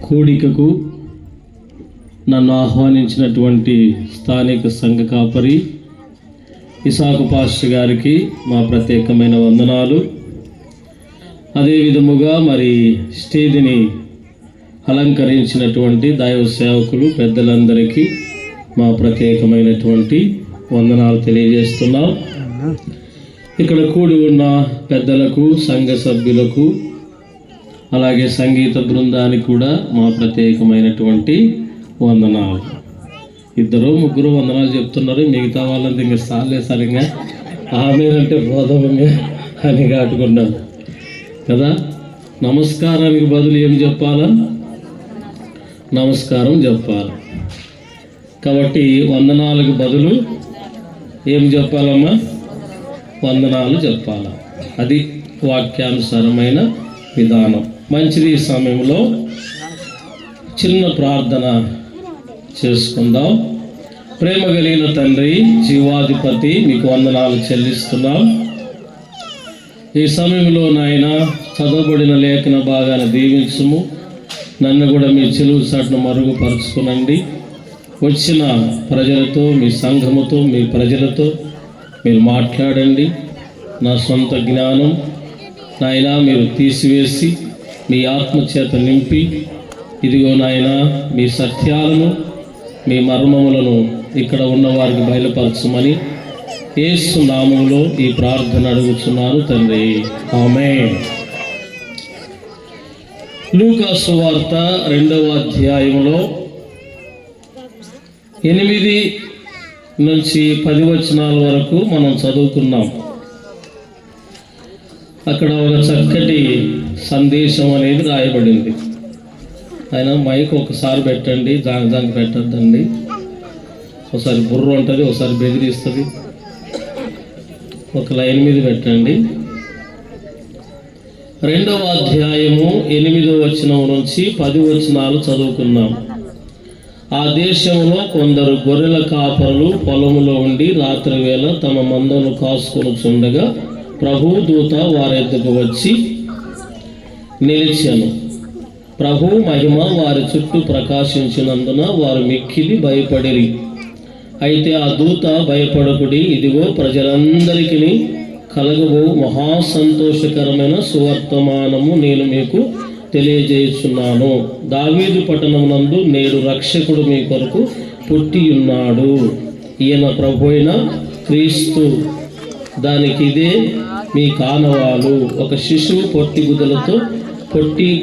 కూడికకు నన్ను ఆహ్వానించినటువంటి స్థానిక సంఘ కాపరి ఇసాకు పాస్టర్ గారికి మా ప్రత్యేకమైన వందనాలు. అదేవిధముగా మరి స్టేజ్ని అలంకరించినటువంటి దైవ సేవకులు పెద్దలందరికీ మా ప్రత్యేకమైనటువంటి వందనాలు తెలియజేస్తున్నాం. ఇక్కడ కూడి ఉన్న పెద్దలకు, సంఘ సభ్యులకు, అలాగే సంగీత బృందానికి కూడా మా ప్రత్యేకమైనటువంటి వందనాలు. 2-3 వందనాలు చెప్తున్నారు, మిగతా వాళ్ళంతా ఇంకా సాలే సరిగా ఆమె అంటే బోధవంగా అని కాటుకున్నాం కదా. నమస్కారానికి బదులు ఏం చెప్పాలా? నమస్కారం చెప్పాలి. కాబట్టి వందనాలకు బదులు ఏం చెప్పాలమ్మా? వందనాలు చెప్పాలా. అది వాక్యానుసారమైన విధానం. మంచిది. ఈ సమయంలో చిన్న ప్రార్థన చేసుకుందాం. ప్రేమ కలిగిన తండ్రి, జీవాధిపతి, మీకు వందనాలు చెల్లిస్తున్నాం. ఈ సమయంలో నాయన చదవబడిన లేఖన భాగాన్ని దీవించుము. నన్ను కూడా మీ చెలువు చాటును మరుగుపరుచుకునండి. వచ్చిన ప్రజలతో, మీ సంఘముతో, మీ ప్రజలతో మీరు మాట్లాడండి. నా సొంత జ్ఞానం నాయన మీరు తీసివేసి మీ ఆత్మచేత నింపి, ఇదిగో నాయన మీ సత్యాలను, మీ మర్మములను ఇక్కడ ఉన్న వారికి బయలుపరచమని యేసు నామములో ఈ ప్రార్థన అడుగుతున్నాను తండ్రి, ఆమేన్. లూకా సువార్త 2వ అధ్యాయంలో 8 నుంచి 10 వచనాల వరకు మనం చదువుకున్నాం. అక్కడ ఒక చక్కటి సందేశం అనేది రాయబడింది. ఆయన మైక్ ఒకసారి పెట్టండి, దానికి పెట్టద్దండి. ఒకసారి బుర్ర ఉంటుంది, ఒకసారి బెదిరిస్తుంది. ఒక లైన్ మీద పెట్టండి. 2వ అధ్యాయము 8వ వచనం నుంచి 10 వచనాలు చదువుకున్నాం. ఆ దేశంలో కొందరు గొర్రెల కాపరులు పొలములో ఉండి రాత్రి వేళ తమ మందను కాసుకొని చుండగా ప్రభు దూత వారి ఎద్దకు వచ్చి నిలిచెను. ప్రభు మహిమ వారి చుట్టూ ప్రకాశించినందున వారు మిక్కిలి భయపడిరి. అయితే ఆ దూత, భయపడకుడి, ఇదిగో ప్రజలందరికీ కలగబో మహా సంతోషకరమైన సువర్తమానము నేను మీకు తెలియజేయుచున్నాను. దావీదు పట్టణమునందు నేడు రక్షకుడు మీ కొరకు పుట్టి ఉన్నాడు. ఈయన ప్రభు అయిన క్రీస్తు. దానికి ఇదే మీ కానవాలు. ఒక శిశువు పొట్టి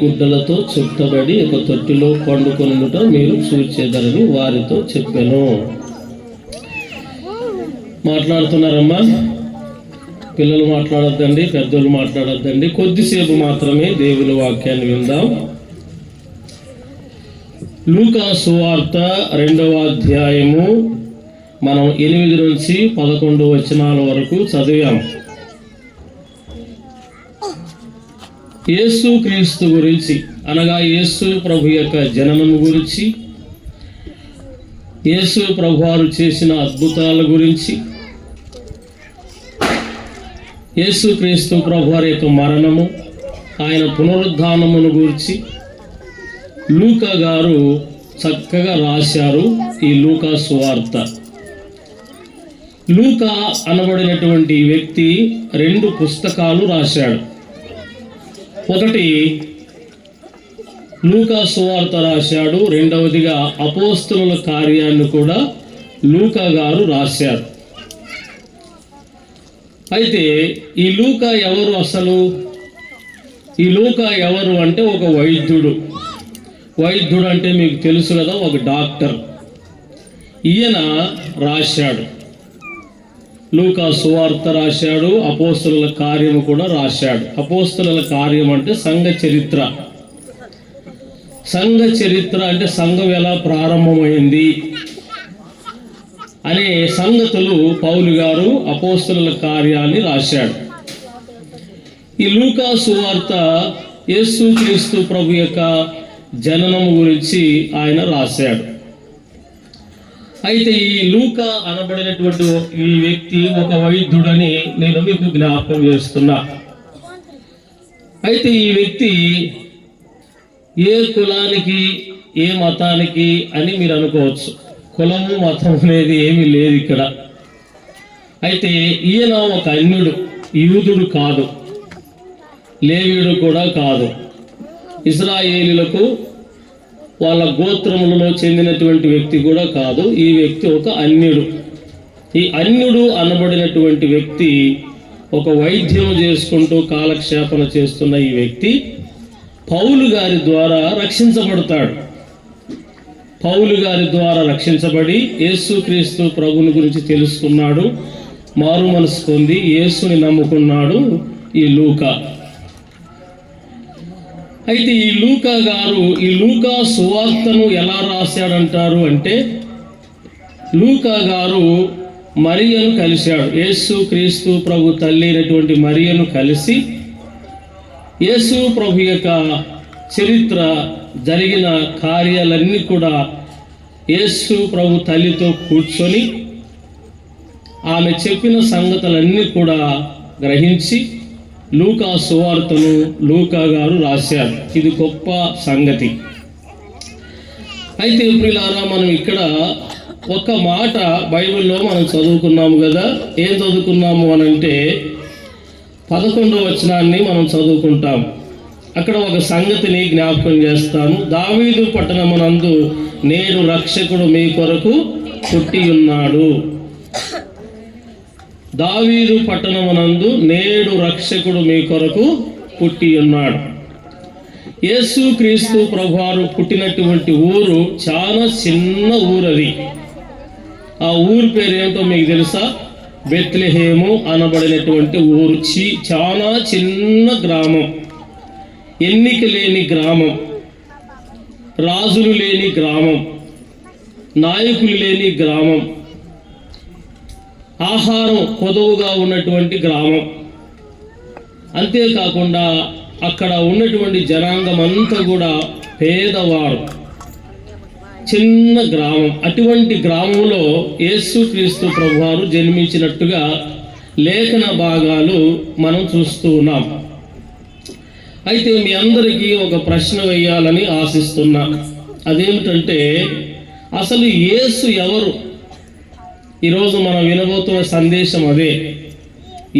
గుడ్డలతో చుట్టబడి ఒక తొట్టిలో పండుకొనుట మీరు చూచేదరని వారితో చెప్పాను. మాట్లాడుతున్నారమ్మా? పిల్లలు మాట్లాడొద్దండి, పెద్దలు మాట్లాడొద్దండి. కొద్దిసేపు మాత్రమే దేవుని వాక్యాన్ని విందాం. లూకా సువార్త 2వ అధ్యాయము మనం 8 నుంచి 11 వచనాల వరకు చదివాం. యేసు క్రీస్తు గురించి, అనగా యేసు ప్రభు యొక్క జననం గురించి, యేసు ప్రభు వారు చేసిన అద్భుతాల గురించి, యేసు క్రీస్తు ప్రభు వారి యొక్క మరణము, ఆయన పునరుద్ధానమును గురించి లూకా గారు చక్కగా రాశారు. ఈ లూకా సువార్త. లూకా అనబడినటువంటి వ్యక్తి 2 పుస్తకాలు రాశాడు. ఒకటి లూకా సువార్త రాశాడు, రెండవదిగా అపోస్తలుల కార్యాన్ని కూడా లూకా గారు రాశారు. అయితే ఈ లూకా ఎవరు అసలు? ఈ లూకా ఎవరు అంటే ఒక వైద్యుడు. వైద్యుడు అంటే మీకు తెలుసు కదా, ఒక డాక్టర్. ఈయన రాశాడు. లూకా సువార్త రాశాడు, అపోస్తలుల కార్యము కూడా రాశాడు. అపోస్తలుల కార్యం అంటే సంఘ చరిత్ర. సంఘ చరిత్ర అంటే సంఘం ఎలా ప్రారంభమైంది అనే సంగతులు పౌలు గారు అపోస్తలుల కార్యాన్ని రాశాడు. ఈ లూకా సువార్త యేసుక్రీస్తు ప్రభు యొక్క జననం గురించి ఆయన రాశాడు. అయితే ఈ లూకా అనబడినటువంటి ఈ వ్యక్తి ఒక వైద్యుడని నేను మీకు జ్ఞాపకం చేస్తున్నా. అయితే ఈ వ్యక్తి ఏ కులానికి ఏ మతానికి అని మీరు అనుకోవచ్చు. కులము మతం అనేది ఏమీ లేదు ఇక్కడ. అయితే ఈయన ఒక అన్యుడు, యూదుడు కాదు, లేవీయుడు కూడా కాదు. ఇశ్రాయేలీలకు వాళ్ళ గోత్రములలో చెందినటువంటి వ్యక్తి కూడా కాదు. ఈ వ్యక్తి ఒక అన్యుడు. ఈ అన్యుడు అనబడినటువంటి వ్యక్తి ఒక వైద్యం చేసుకుంటూ కాలక్షేపణ చేస్తున్న ఈ వ్యక్తి పౌలు గారి ద్వారా రక్షించబడతాడు. పౌలు గారి ద్వారా రక్షించబడి యేసుక్రీస్తు ప్రభుని గురించి తెలుసుకున్నాడు, మారు మనసు పొంది యేసుని నమ్ముకున్నాడు ఈ లూకా. అయితే ఈ లూకా గారు ఈ లూకా సువార్తను ఎలా రాశాడంటారు అంటే, లూకా గారు మరియను కలిశాడు. యేసుక్రీస్తు ప్రభు తల్లి అయినటువంటి మరియను కలిసి యేసు ప్రభు యొక్క చరిత్ర, జరిగిన కార్యాలన్నీ కూడా యేసు ప్రభు తల్లితో కూర్చొని ఆమె చెప్పిన సంగతులన్నీ కూడా గ్రహించి లూకా సువార్తను లూకా గారు రాశారు. ఇది గొప్ప సంగతి. అయితే ప్రియులారా, మనం ఇక్కడ ఒక మాట బైబిల్లో మనం చదువుకున్నాము కదా. ఏం చదువుకున్నాము అనంటే 11వ వచనాన్ని మనం చదువుకుంటాం. అక్కడ ఒక సంగతిని జ్ఞాపకం చేస్తాను. దావీదు పట్టణమునందు నేడు రక్షకుడు మీ కొరకు పుట్టి ఉన్నాడు. దావీదు పట్టణమునందు నేడు రక్షకుడు మీ కొరకు పుట్టి ఉన్నాడు. యేసుక్రీస్తు ప్రభువారు పుట్టినటువంటి ఊరు చాలా చిన్న ఊరది. ఆ ఊరు పేరు ఏంటో మీకు తెలుసా? బెత్లెహేము అనబడినటువంటి ఊరు. చాలా చిన్న గ్రామం, ఎన్నిక లేని గ్రామం, రాజులు లేని గ్రామం, నాయకులు లేని గ్రామం, ఆహారం కొదువుగా ఉన్నటువంటి గ్రామం. అంతేకాకుండా అక్కడ ఉన్నటువంటి జనాంగం అంతా కూడా పేదవారు, చిన్న గ్రామం. అటువంటి గ్రామంలో యేసుక్రీస్తు ప్రభువారు జన్మించినట్టుగా లేఖన భాగాలు మనం చూస్తూ ఉన్నాం. అయితే మీ అందరికీ ఒక ప్రశ్న వేయాలని ఆశిస్తున్నా. అదేమిటంటే, అసలు యేసు ఎవరు? ఈరోజు మనం వినబోతున్న సందేశం అదే.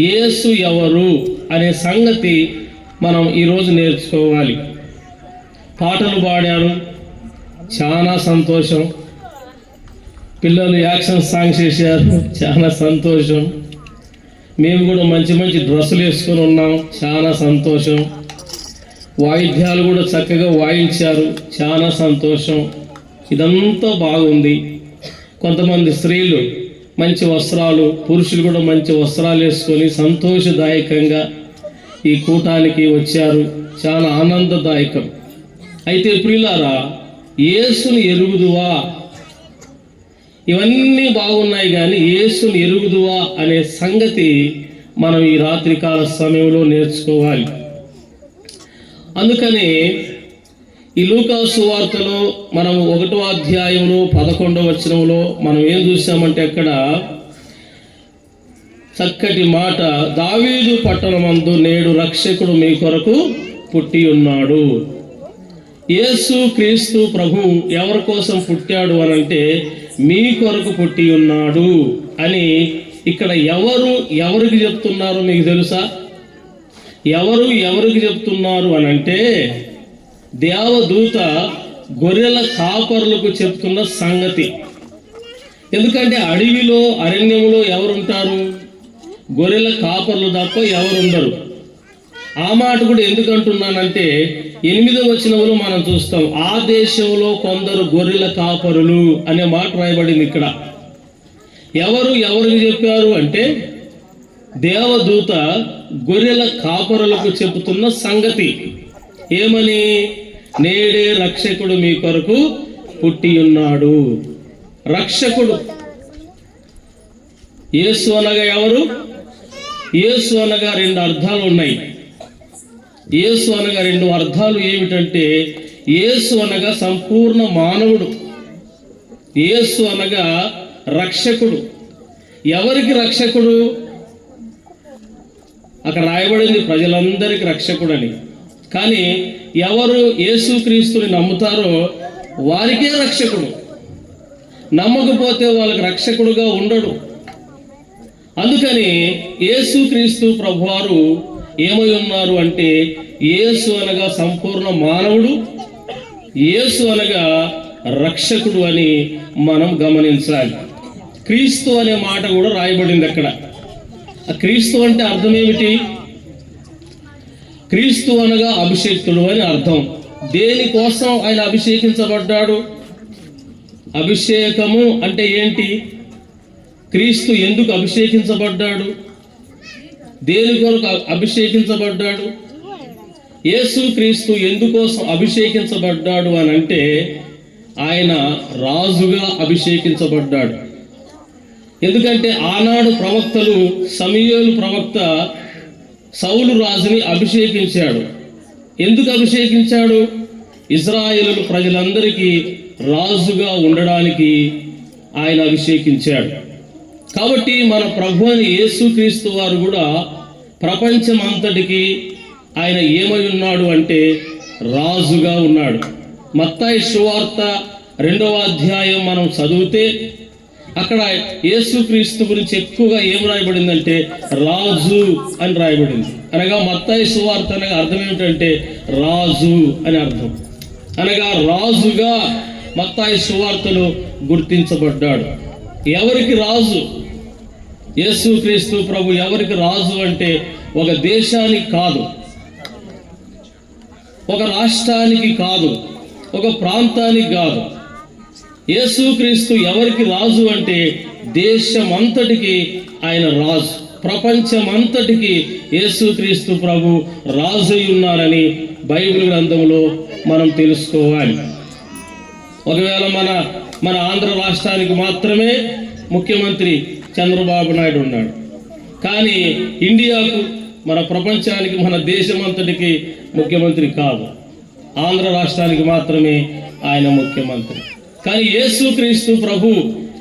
యేసు ఎవరు అనే సంగతి మనం ఈరోజు నేర్చుకోవాలి. పాటలు పాడారు, చాలా సంతోషం. పిల్లలు యాక్షన్ సాంగ్స్ చేశారు, చాలా సంతోషం. మేము కూడా మంచి మంచి డ్రెస్సులు వేసుకొని ఉన్నాం, చాలా సంతోషం. వాయిద్యాలు కూడా చక్కగా వాయించారు, చాలా సంతోషం. ఇదంతా బాగుంది. కొంతమంది స్త్రీలు మంచి వస్త్రాలు, పురుషులు కూడా మంచి వస్త్రాలు వేసుకొని సంతోషదాయకంగా ఈ కూటానికి వచ్చారు, చాలా ఆనందదాయకం. అయితే ప్రియులారా, యేసుని ఎరుగుదువా? ఇవన్నీ బాగున్నాయి, కానీ యేసుని ఎరుగుదువా అనే సంగతి మనం ఈ రాత్రికాల సమయంలో నేర్చుకోవాలి. అందుకని ఈ లూకా సువార్తలో మనం 1వ అధ్యాయంలో 11వ వచనంలో మనం ఏం చూసామంటే, అక్కడ చక్కటి మాట, దావీదు పట్టణమందు నేడు రక్షకుడు మీ కొరకు పుట్టి ఉన్నాడు. యేసుక్రీస్తు ప్రభు ఎవరి కోసం పుట్టాడు అనంటే, మీ కొరకు పుట్టి ఉన్నాడు అని ఇక్కడ ఎవరికి చెప్తున్నారు మీకు తెలుసా? ఎవరికి చెప్తున్నారు అనంటే, దేవదూత గొర్రెల కాపరులకు చెప్తున్న సంగతి. ఎందుకంటే అడవిలో, అరణ్యంలో ఎవరుంటారు? గొర్రెల కాపర్లు తప్ప ఎవరుండరు. ఆ మాట కూడా ఎందుకు అంటున్నానంటే, 8వ వచనంలో మనం చూస్తాం, ఆ దేశంలో కొందరు గొర్రెల కాపరులు అనే మాట రాయబడింది ఇక్కడ. ఎవరికి చెప్పారు అంటే, దేవదూత గొర్రెల కాపరులకు చెబుతున్న సంగతి ఏమని? నేడే రక్షకుడు మీ కొరకు పుట్టి ఉన్నాడు. రక్షకుడు. యేసు అనగా ఎవరు? యేసు అనగా 2 అర్థాలు ఉన్నాయి. యేసు అనగా 2 అర్థాలు ఏమిటంటే, యేసు అనగా సంపూర్ణ మానవుడు, యేసు అనగా రక్షకుడు. ఎవరికి రక్షకుడు? అక్కడ రాయబడింది ప్రజలందరికీ రక్షకుడని. కానీ ఎవరు యేసుక్రీస్తుని నమ్ముతారో వారికే రక్షకుడు. నమ్మకపోతే వాళ్ళకి రక్షకుడుగా ఉండడు. అందుకని యేసుక్రీస్తు ప్రభువారు ఏమై ఉన్నారు అంటే, యేసు అనగా సంపూర్ణ మానవుడు, యేసు అనగా రక్షకుడు అని మనం గమనించాలి. క్రీస్తు అనే మాట కూడా రాయబడింది అక్కడ. ఆ క్రీస్తు అంటే అర్థం ఏమిటి? క్రీస్తు అనగా అభిషేక్తుడు అని అర్థం. దేనికోసం ఆయన అభిషేకించబడ్డాడు? అభిషేకము అంటే ఏంటి? క్రీస్తు ఎందుకు అభిషేకించబడ్డాడు? దేని కొరకు అభిషేకించబడ్డాడు? యేసు క్రీస్తు ఎందుకోసం అభిషేకించబడ్డాడు అని అంటే, ఆయన రాజుగా అభిషేకించబడ్డాడు. ఎందుకంటే ఆనాడు ప్రవక్తలు, సమూయేలు ప్రవక్త సౌలు రాజుని అభిషేకించాడు. ఎందుకు అభిషేకించాడు? ఇశ్రాయేలు ప్రజలందరికీ రాజుగా ఉండడానికి ఆయన అభిషేకించాడు. కాబట్టి మన ప్రభు అని యేసుక్రీస్తు వారు కూడా ప్రపంచం అంతటికి ఆయన ఏమై ఉన్నాడు అంటే రాజుగా ఉన్నాడు. మత్తయి సువార్త 2వ అధ్యాయం మనం చదివితే అక్కడ యేసుక్రీస్తు గురించి ఎక్కువగా ఏం రాయబడిందంటే రాజు అని రాయబడింది. అనగా మత్తయి సువార్త అనగా అర్థం ఏమిటంటే రాజు అని అర్థం. అనగా రాజుగా మత్తయి సువార్తలో గుర్తించబడ్డాడు. ఎవరికి రాజు? యేసుక్రీస్తు ప్రభు ఎవరికి రాజు అంటే ఒక దేశానికి కాదు, ఒక రాష్ట్రానికి కాదు, ఒక ప్రాంతానికి కాదు. యేసుక్రీస్తు ఎవరికి రాజు అంటే దేశమంతటికి ఆయన రాజు. ప్రపంచమంతటికి యేసుక్రీస్తు ప్రభు రాజు అయి ఉన్నారని బైబిల్ గ్రంథంలో మనం తెలుసుకోవాలి. ఒకవేళ మన ఆంధ్ర రాష్ట్రానికి మాత్రమే ముఖ్యమంత్రి చంద్రబాబు నాయుడు ఉన్నాడు. కానీ ఇండియాకు, మన ప్రపంచానికి, మన దేశమంతటికి ముఖ్యమంత్రి కాదు. ఆంధ్ర రాష్ట్రానికి మాత్రమే ఆయన ముఖ్యమంత్రి. కానీ యేసుక్రీస్తు ప్రభు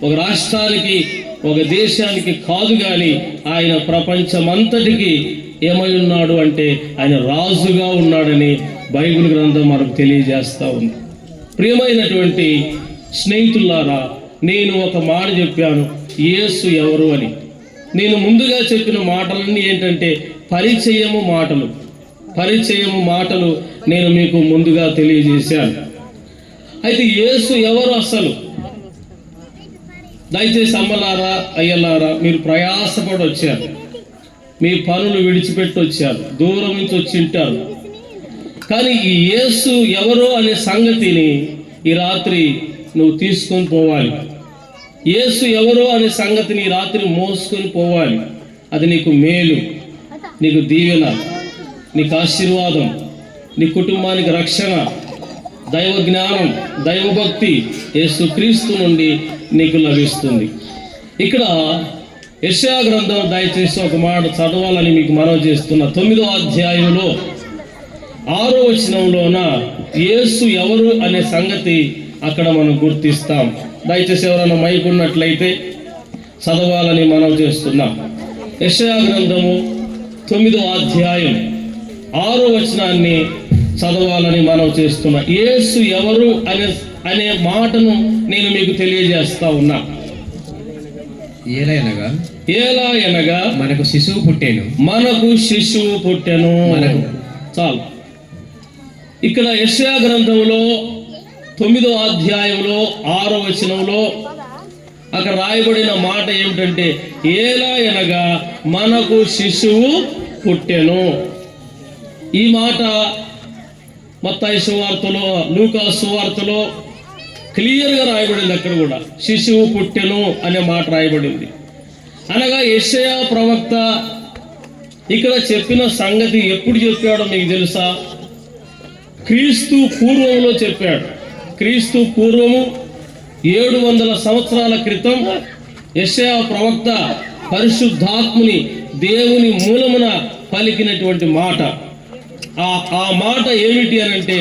ఒక రాష్ట్రానికి, ఒక దేశానికి కాదు, కానీ ఆయన ప్రపంచమంతటికి ఏమై ఉన్నాడు అంటే ఆయన రాజుగా ఉన్నాడని బైబిల్ గ్రంథం మనకు తెలియజేస్తూ ఉంది. ప్రియమైనటువంటి స్నేహితులారా, నేను ఒక మాట చెప్పాను, యేసు ఎవరు అని. నేను ముందుగా చెప్పిన మాటలన్నీ ఏంటంటే పరిచయము మాటలు నేను మీకు ముందుగా తెలియజేశాను. అయితే యేసు ఎవరు అసలు? దయచేసి అమ్మలారా, అయ్యలారా, మీరు ప్రయాసపడి వచ్చారు, మీ పనులు విడిచిపెట్టి వచ్చారు, దూరం నుంచి వచ్చి ఉంటారు. కానీ ఈ యేసు ఎవరు అనే సంగతిని ఈ రాత్రి నువ్వు తీసుకొని పోవాలి. యేసు ఎవరు అనే సంగతిని ఈ రాత్రి మోసుకొని పోవాలి. అది నీకు మేలు, నీకు దీవెన, నీకు ఆశీర్వాదం, నీ కుటుంబానికి రక్షణ, దైవ జ్ఞానం, దైవభక్తి యేసుక్రీస్తు నుండి నీకు లభిస్తుంది. ఇక్కడ యెషయా గ్రంథం దయచేసి ఒక మాట చదవాలని మీకు మనవి చేస్తున్న. 9వ అధ్యాయంలో 6వ వచనంలోన యేసు ఎవరు అనే సంగతి అక్కడ మనం గుర్తిస్తాం. దయచేసి ఎవరైనా మైక్ ఉన్నట్లయితే చదవాలని మనవి చేస్తున్నాం. యెషయా గ్రంథము 9వ అధ్యాయం 6వ వచనాన్ని చదవాలని మనం చేస్తున్నా. యేసు ఎవరు అనే మాటను నేను మీకు తెలియజేస్తా ఉన్నా. ఎలా అనగా మనకు శిశువు పుట్టెను. చాలు. ఇక్కడ యెషయా గ్రంథంలో 9వ అధ్యాయంలో 6వ వచనంలో అక్కడ రాయబడిన మాట ఏమిటంటే ఎలా అనగా మనకు శిశువు పుట్టెను. ఈ మాట మత్తయి సువార్తలో, లూకా సువార్తలో క్లియర్గా రాయబడింది. అక్కడ కూడా శిశువు పుట్టెను అనే మాట రాయబడింది. అనగా యెషయా ప్రవక్త ఇక్కడ చెప్పిన సంగతి ఎప్పుడు చెప్పాడో మీకు తెలుసా? క్రీస్తు పూర్వంలో చెప్పాడు. క్రీస్తు పూర్వము 700 సంవత్సరాల క్రితం యెషయా ప్రవక్త పరిశుద్ధాత్ముని దేవుని మూలమున పలికినటువంటి మాట. ఆ మాట ఏమిటి అని అంటే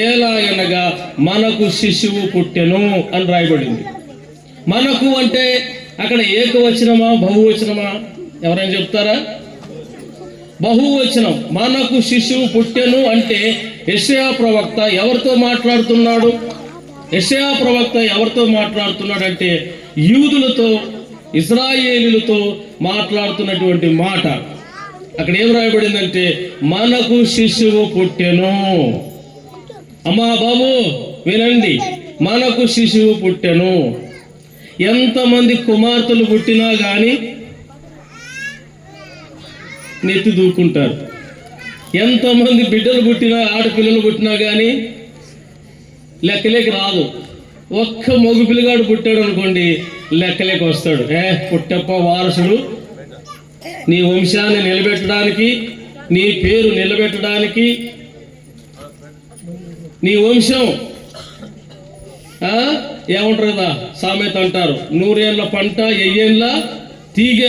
ఎలా అనగా మనకు శిశువు పుట్టెను అని రాయబడింది. మనకు అంటే అక్కడ ఏకవచనమా బహువచనమా? ఎవరైనా చెప్తారా? బహువచనం. మనకు శిశువు పుట్టెను అంటే యెషయా ప్రవక్త ఎవరితో మాట్లాడుతున్నాడు? యెషయా ప్రవక్త ఎవరితో మాట్లాడుతున్నాడంటే యూదులతో, ఇశ్రాయేలీలతో మాట్లాడుతున్నటువంటి మాట. అక్కడ ఏం రాయబడిందంటే మనకు శిశువు పుట్టెను. అమ్మా బాబు వినండి, మనకు శిశువు పుట్టెను. ఎంతమంది కుమార్తెలు పుట్టినా కానీ నెత్తి దూకుంటారు. ఎంతమంది బిడ్డలు పుట్టినా, ఆడపిల్లలు పుట్టినా కానీ లెక్కలేకి రాదు. ఒక్క మగ పిల్లగాడు పుట్టాడు అనుకోండి, లెక్కలేకి వస్తాడు. పుట్టప్ప వారసుడు, నీ వంశాన్ని నిలబెట్టడానికి, నీ పేరు నిలబెట్టడానికి, నీ వంశం ఏమంటారు కదా, సామెత అంటారు, 100 ఏళ్ళ పంట 1000 ఏళ్ళ తీగ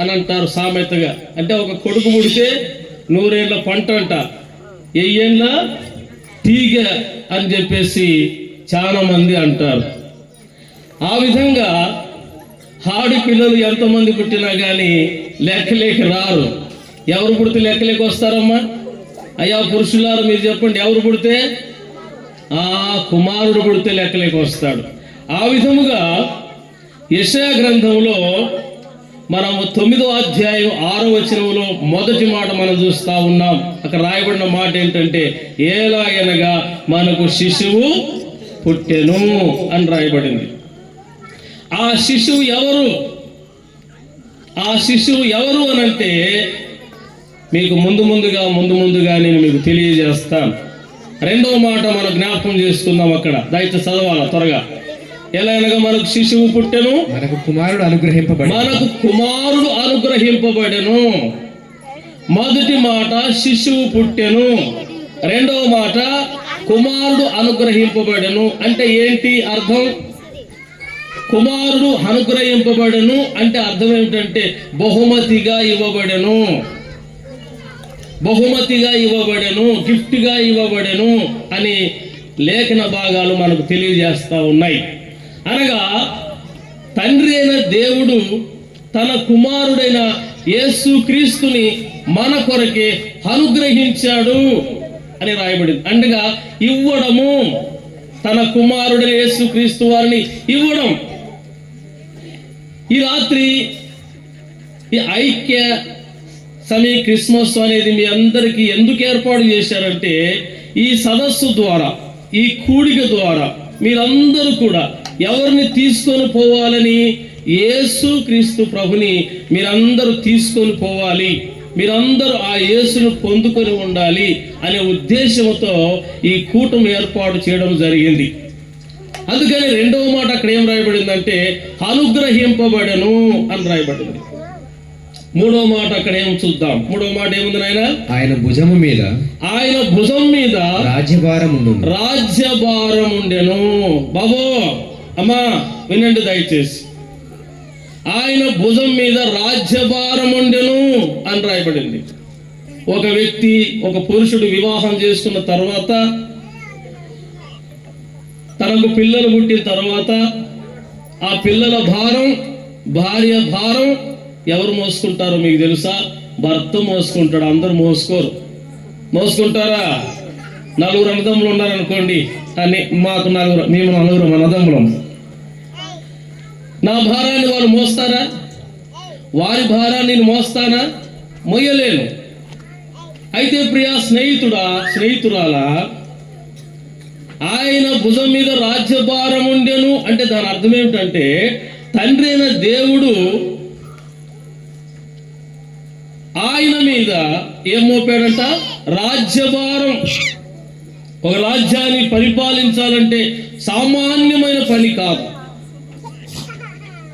అని అంటారు సామెతగా. అంటే ఒక కొడుకు పుడితే 100 ఏళ్ళ పంట అంట, 1000 ఏళ్ళ తీగ అని చెప్పేసి చాలా మంది అంటారు. ఆ విధంగా ఆడి పిల్లలు ఎంతమంది పుట్టినా కానీ లెక్కలేకి రారు. ఎవరు పుడితే లెక్కలేకి వస్తారమ్మా? అయ్యా పురుషులారు మీరు చెప్పండి, ఎవరు పుడితే? కుమారుడు పుడితే లెక్కలేకి వస్తాడు. ఆ విధముగా యెషయా గ్రంథంలో మనము 9వ అధ్యాయం 6వ వచనంలో మొదటి మాట మనం చూస్తా ఉన్నాం. అక్కడ రాయబడిన మాట ఏంటంటే ఎలాగనగా మనకు శిశువు పుట్టెను అని రాయబడింది. ఆ శిశువు ఎవరు? ఆ శిశువు ఎవరు అని అంటే మీకు ముందుగా నేను మీకు తెలియజేస్తాను. 2వ మాట మనం జ్ఞాపకం చేసుకుందాం. అక్కడ దయచేసి చదవాలా త్వరగా. ఎలా అనగా మనకు శిశువు పుట్టెను, మనకు కుమారుడు అనుగ్రహింపబడెను. మొదటి మాట శిశువు పుట్టెను, 2వ మాట కుమారుడు అనుగ్రహింపబడెను. అంటే ఏంటి అర్థం? కుమారుడు అనుగ్రహింపబడెను అంటే అర్థం ఏమిటంటే బహుమతిగా ఇవ్వబడెను, గిఫ్ట్గా ఇవ్వబడెను అని లేఖన భాగాలు మనకు తెలియజేస్తా ఉన్నాయి. అనగా తండ్రి అయిన దేవుడు తన కుమారుడైన యేసుక్రీస్తుని మన కొరకే అనుగ్రహించాడు అని రాయబడింది. అనగా ఇవ్వడము, తన కుమారుడైన యేసుక్రీస్తు వారిని ఇవ్వడం. ఈ రాత్రి ఈ ఐక్య సమీ క్రిస్మస్ అనేది మీ అందరికీ ఎందుకు ఏర్పాటు చేశారంటే ఈ సదస్సు ద్వారా, ఈ కూడిక ద్వారా మీరందరూ కూడా ఎవరిని తీసుకొని పోవాలని, యేసుక్రీస్తు ప్రభుని మీరందరూ తీసుకొని పోవాలి, మీరందరూ ఆ యేసును పొందుకొని ఉండాలి అనే ఉద్దేశంతో ఈ కూటమి ఏర్పాటు చేయడం జరిగింది. అందుకని 2వ మాట అక్కడ ఏం రాయబడిందంటే అనుగ్రహింపబడెను అని రాయబడింది. 3వ మాట అక్కడ ఏం చూద్దాం. 3వ మాట ఏముంది నాయన? ఆయన భుజం మీద రాజ్యభారం ఉండెను. బాబో అమ్మా వినండి దయచేసి. ఆయన భుజం మీద రాజ్యభారం ఉండెను అని రాయబడింది. ఒక వ్యక్తి, ఒక పురుషుడు వివాహం చేసుకున్న తర్వాత, తనకు పిల్లలు పుట్టిన తర్వాత ఆ పిల్లల భారం, భార్య భారం ఎవరు మోసుకుంటారో మీకు తెలుసా? భర్త మోసుకుంటాడు. అందరూ మోసుకుంటారా? 4 అన్నదమ్ములు ఉన్నారనుకోండి, అని మాకు 4, మేము 4 అన్నదమ్ములం. నా భారాన్ని వాళ్ళు మోస్తారా? వారి భారాన్ని నేను మోస్తానా? మోయలేను. అయితే ప్రియా స్నేహితురాలా, ఆయన భుజం మీద రాజ్యభారం ఉండెను అంటే దాని అర్థం ఏమిటంటే తండ్రి అయిన దేవుడు ఆయన మీద ఏం మోపాడంట? రాజ్యభారం. ఒక రాజ్యాన్ని పరిపాలించాలంటే సామాన్యమైన పని కాదు.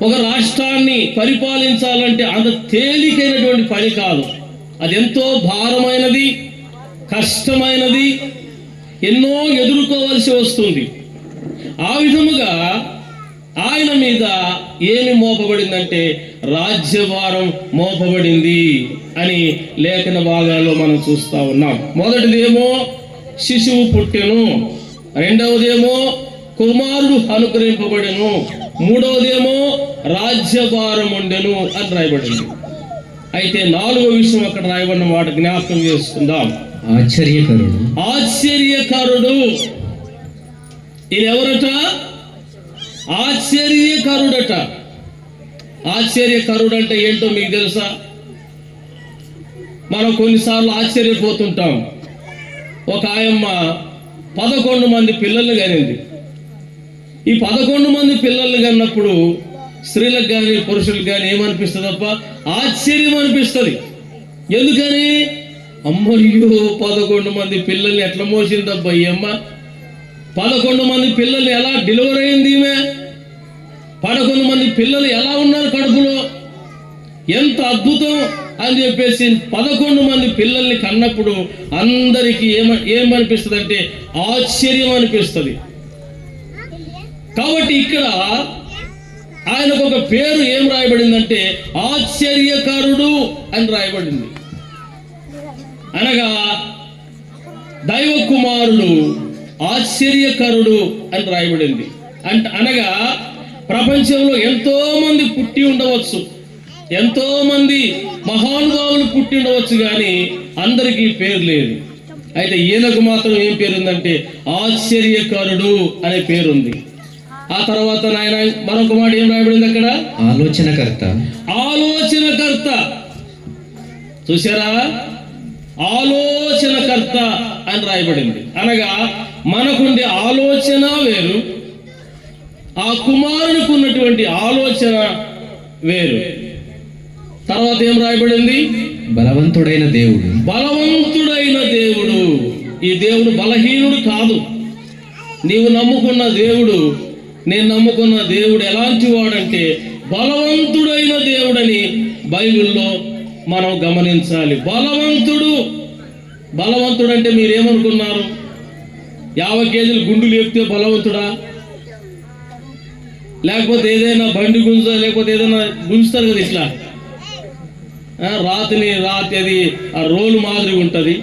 ఒక రాష్ట్రాన్ని పరిపాలించాలంటే అంత తేలికైనటువంటి పని కాదు. అది ఎంతో భారమైనది, కష్టమైనది, ఎన్నో ఎదుర్కోవలసి వస్తుంది. ఆ విధముగా ఆయన మీద ఏమి మోపబడిందంటే రాజ్యభారం మోపబడింది అని లేఖన భాగాల్లో మనం చూస్తా ఉన్నాం. మొదటిదేమో శిశువు పుట్టెను, 2వదేమో కుమారుడు అనుగ్రహింపబడెను, 3వదేమో రాజ్యభారం ఉండెను అని రాయబడింది. అయితే 4వ విషయం అక్కడ రాయబడిన వాటి జ్ఞాపకం చేసుకుందాం. ఆశ్చర్యకరుడు. ఆశ్చర్యకరుడు. ఇది ఎవరట? ఆశ్చర్యకరుడట. ఆశ్చర్యకరుడు అంటే ఏంటో మీకు తెలుసా? మనం కొన్నిసార్లు ఆశ్చర్యపోతుంటాం. ఒక ఆయమ్మ 11 మంది పిల్లల్ని కనింది. ఈ 11 మంది పిల్లల్ని కన్నప్పుడు స్త్రీలకు కానీ పురుషులకు కానీ ఏమనిపిస్తుంది అప్ప? ఆశ్చర్యం అనిపిస్తుంది. ఎందుకని? అమ్మయ్యో 11 మంది పిల్లల్ని ఎట్లా మోసిందబ్బా ఈ అమ్మ? 11 మంది పిల్లలు ఎలా డెలివరీ అయింది ఈమె? 11 మంది పిల్లలు ఎలా ఉన్నారు కడుపులో? ఎంత అద్భుతం అని చెప్పేసి 11 మంది పిల్లల్ని కన్నప్పుడు అందరికీ ఏమనిపిస్తుంది అంటే ఆశ్చర్యం అనిపిస్తుంది. కాబట్టి ఇక్కడ ఆయనకు ఒక పేరు ఏం రాయబడిందంటే ఆశ్చర్యకరుడు అని రాయబడింది. అనగా దైవ కుమారుడు ఆశ్చర్యకరుడు అని రాయబడింది. అనగా ప్రపంచంలో ఎంతో మంది పుట్టి ఉండవచ్చు, ఎంతో మంది మహానుభావులు పుట్టి ఉండవచ్చు, కానీ అందరికీ పేరు లేదు. అయితే ఈయనకు మాత్రం ఏం పేరుందంటే ఆశ్చర్యకరుడు అనే పేరుంది. ఆ తర్వాత నాయన మరొక మాట ఏం రాయబడింది అక్కడ? ఆలోచనకర్త. ఆలోచనకర్త. చూసారా? ఆలోచనకర్త అని రాయబడింది. అనగా మనకుండే ఆలోచన వేరు, ఆ కుమారునికి ఉన్నటువంటి ఆలోచన వేరు. తర్వాత ఏం రాయబడింది? బలవంతుడైన దేవుడు. బలవంతుడైన దేవుడు. ఈ దేవుడు బలహీనుడు కాదు. నీవు నమ్ముకున్న దేవుడు, నేను నమ్ముకున్న దేవుడు ఎలాంటి వాడంటే బలవంతుడైన దేవుడని బైబిల్లో మనం గమనించాలి. బలవంతుడు. బలవంతుడు అంటే మీరేమనుకున్నారు? 50 కేజీలు గుండు లేపితే బలవంతుడా? లేకపోతే ఏదైనా బండి గుంజ, లేకపోతే ఏదైనా గుంజుతారు కదా ఇట్లా, రాతి అది ఆ రోలు మాదిరి ఉంటుంది,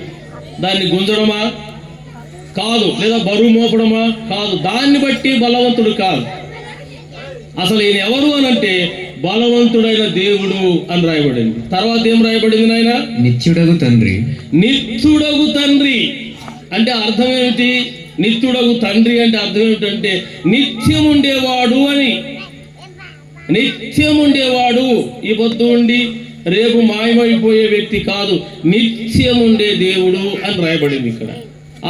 దాన్ని గుంజడమా? కాదు. లేదా బరువు మోపడమా? కాదు. దాన్ని బట్టి బలవంతుడు కాదు. అసలు ఈయన ఎవరు అని అంటే బలవంతుడైన దేవుడు అని రాయబడింది. తర్వాత ఏం రాయబడింది నాయన? నిత్యుడగు తండ్రి. నిత్యుడగు తండ్రి అంటే అర్థం ఏమిటి? నిత్యుడగు తండ్రి అంటే అర్థం ఏమిటంటే నిత్యం ఉండేవాడు అని. నిత్యం ఉండేవాడు. ఈ పొద్దు ఉండి రేపు మాయమైపోయే వ్యక్తి కాదు, నిత్యం ఉండే దేవుడు అని రాయబడింది ఇక్కడ.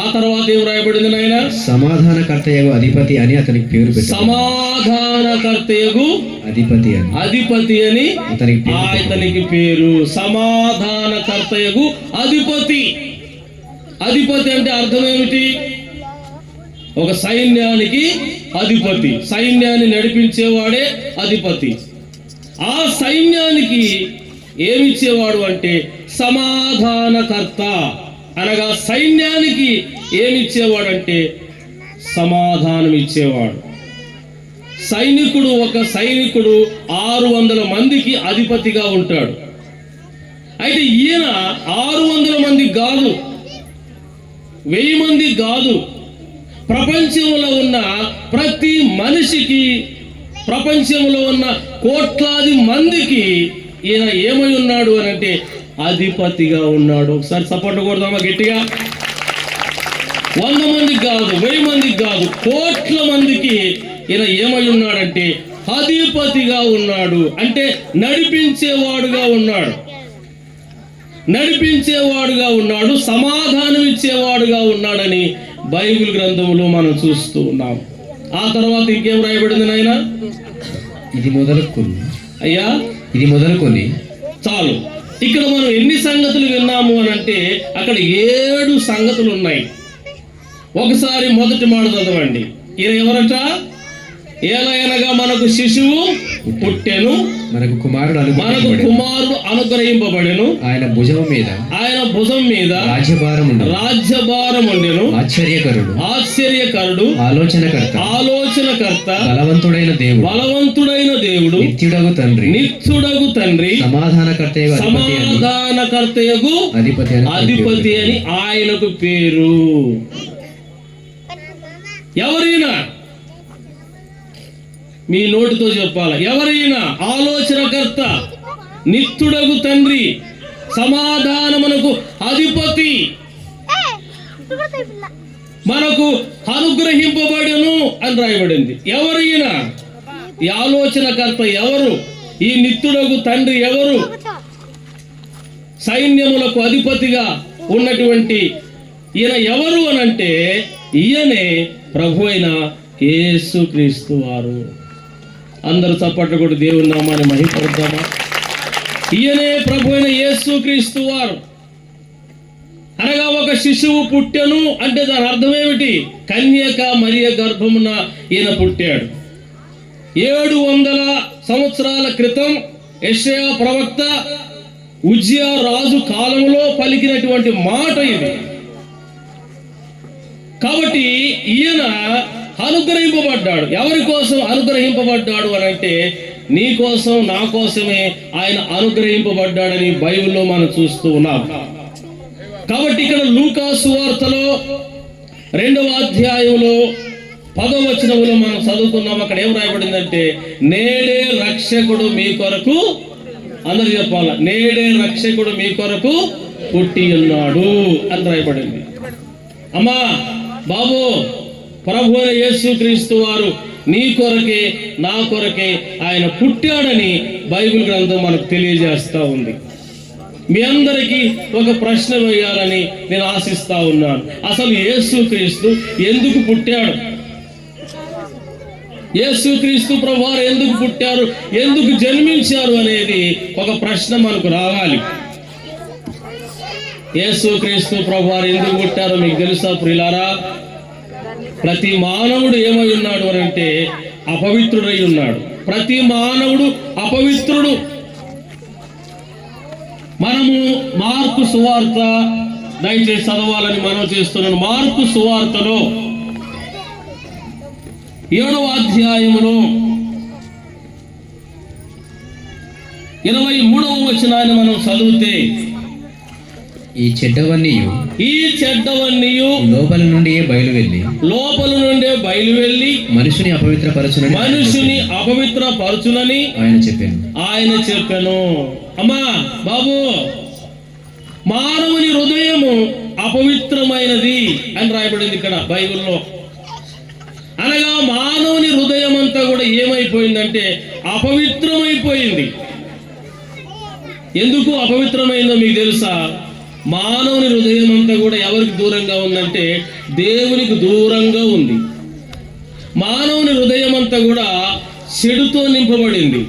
ఆ తర్వాత ఏం రాయబడింది నాయన? సమాధానకర్తయగు అధిపతి అని అతనికి పేరు పెట్టారు. సమాధానకర్తయగు అధిపతి అని. అధిపతి అని అతనికి పేరు. సమాధానకర్తయగు అధిపతి. అధిపతి అంటే అర్థం ఏమిటి? ఒక సైన్యానికి అధిపతి. సైన్యాన్ని నడిపించేవాడే అధిపతి. ఆ సైన్యానికి ఏమిచ్చేవాడు అంటే సమాధానకర్త. అనగా సైన్యానికి ఏమిచ్చేవాడు అంటే సమాధానం ఇచ్చేవాడు. సైనికుడు, ఒక సైనికుడు 600 మందికి అధిపతిగా ఉంటాడు. అయితే ఈయన 600 మంది కాదు, 1000 మంది కాదు, ప్రపంచంలో ఉన్న ప్రతి మనిషికి, ప్రపంచంలో ఉన్న కోట్లాది మందికి ఈయన ఏమై ఉన్నాడు అని అంటే అధిపతిగా ఉన్నాడు. ఒకసారి సపోర్ట్ కొడదామా గట్టిగా? 100 మందికి కాదు, 1000 మందికి కాదు, కోట్ల మందికి ఈయన ఏమై ఉన్నాడంటే అధిపతిగా ఉన్నాడు. అంటే నడిపించేవాడుగా ఉన్నాడు. నడిపించేవాడుగా ఉన్నాడు, సమాధానం ఇచ్చేవాడుగా ఉన్నాడని బైబిల్ గ్రంథంలో మనం చూస్తూ ఉన్నాం. ఆ తర్వాత ఇంకేం రాయబడింది నాయన? ఇది మొదలుకొని. అయ్యా ఇది మొదలుకొని చాలు. ఇక్కడ మనం ఎన్ని సంగతులు విన్నాము అని అంటే అక్కడ 7 సంగతులు ఉన్నాయి. ఒకసారి మొదటి మాట చదవండి. ఈయన ఎవరట? ఏలయనగా మనకు శిశువు పుట్టెను, మనకు కుమారుడు అనుగ్రహింపబడెను, ఆయన భుజం మీద రాజ్యభారం ఉండెను. ఆశ్చర్యకరుడు, ఆలోచనకర్త, బలవంతుడైన దేవుడు, నిత్యుడగు తండ్రి, సమాధానకర్తయగు అధిపతి అని ఆయనకు పేరు. ఎవరైనా మీ నోటితో చెప్పాలి. ఎవరైనా ఆలోచనకర్త, నిత్యుడగు తండ్రి, సమాధానమునకు అధిపతి మనకు అనుగ్రహింపబడును అని రాయబడింది. ఎవరైనా ఈ ఆలోచనకర్త ఎవరు? ఈ నిత్యుడగు తండ్రి ఎవరు? సైన్యములకు అధిపతిగా ఉన్నటువంటి ఈయన ఎవరు అనంటే ఈయనే ప్రభు అయిన యేసుక్రీస్తు వారు. అందరూ చప్పట్లు కూడా దేవుని నామాన్ని మహిమపరుద్దామా? ఈయనే ప్రభు అయిన యేసుక్రీస్తు వారు. అనగా ఒక శిశువు పుట్టెను అంటే దాని అర్థం ఏమిటి? కన్యక మరియ గర్భమున ఈయన పుట్టాడు. 700 సంవత్సరాల క్రితం యెషయా ప్రవక్త ఉజ్జియా రాజు కాలంలో పలికినటువంటి మాట ఇది. కాబట్టి ఈయన అనుగ్రహింపబడ్డాడు. ఎవరి కోసం అనుగ్రహింపబడ్డాడు అని అంటే నీ కోసం, నా కోసమే ఆయన అనుగ్రహింపబడ్డాడని బైబిల్లో మనం చూస్తూ ఉన్నాం. కాబట్టి ఇక్కడ లూకా సువార్తలో 2వ అధ్యాయంలో 10వ వచనంలో మనం చదువుకున్నాం. అక్కడ ఏం రాయబడిందంటే నేడే రక్షకుడు మీ కొరకు, అందరు చెప్పాల, నేడే రక్షకుడు మీ కొరకు పుట్టి ఉన్నాడు అని రాయబడింది. అమ్మా బాబు, ప్రభు అయిన యేసుక్రీస్తు వారు నీ కొరకే, నా కొరకే ఆయన పుట్టాడని బైబిల్ గ్రంథం మనకు తెలియజేస్తా ఉంది. మీ అందరికీ ఒక ప్రశ్న వేయాలని నేను ఆశిస్తా ఉన్నాను. అసలు యేసుక్రీస్తు ఎందుకు పుట్టాడు? యేసుక్రీస్తు ప్రభువారు ఎందుకు పుట్టారు, ఎందుకు జన్మించారు అనేది ఒక ప్రశ్న మనకు రావాలి. యేసుక్రీస్తు ప్రభువారు ఎందుకు పుట్టారో మీకు తెలుసా ప్రియులారా? ప్రతి మానవుడు ఏమై ఉన్నాడు అని అంటే అపవిత్రుడై ఉన్నాడు. ప్రతి మానవుడు అపవిత్రుడు. మనము మార్కు సువార్త దయచేసి చదవాలని మనం చేస్తున్నాను. మార్కు సువార్తలో 7వ అధ్యాయములో 23వ వచనాన్ని మనం చదివితే ఈ చెడ్డవన్నీయు లోపల నుండి బయలువెళ్ళి మనుషుని అపవిత్రపరచునని ఆయన చెప్పాను. అమ్మా బాబు, మానవుని హృదయము అపవిత్రమైనది అని రాయబడింది ఇక్కడ బైబిల్లో. అనగా మానవుని హృదయం అంతా కూడా ఏమైపోయిందంటే అపవిత్రమైపోయింది. ఎందుకు అపవిత్రమైందో మీకు తెలుసా? మానవుని హృదయం అంతా కూడా ఎవరికి దూరంగా ఉందంటే దేవునికి దూరంగా ఉంది. మానవుని హృదయం అంతా కూడా చెడుతో నింపబడింది.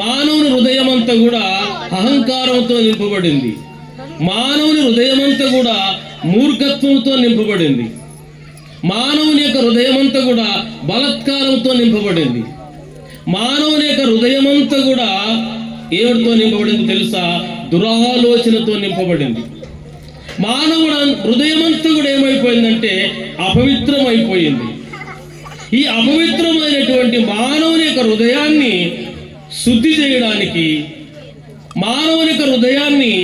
మానవుని హృదయం అంతా కూడా అహంకారంతో నింపబడింది. మానవుని హృదయం అంతా కూడా మూర్ఖత్వంతో నింపబడింది. మానవుని యొక్క హృదయం అంతా కూడా బలత్కారంతో నింపబడింది. మానవుని యొక్క హృదయం అంతా కూడా ఏమిటితో నింపబడింది తెలుసా? దురాలోచనతో నింపబడింది. మానవుడు హృదయం అంతా కూడా ఏమైపోయిందంటే అపవిత్రమైపోయింది. ఈ అపవిత్రమైనటువంటి మానవుని యొక్క హృదయాన్ని శుద్ధి చేయడానికి, మానవుని యొక్క హృదయాన్ని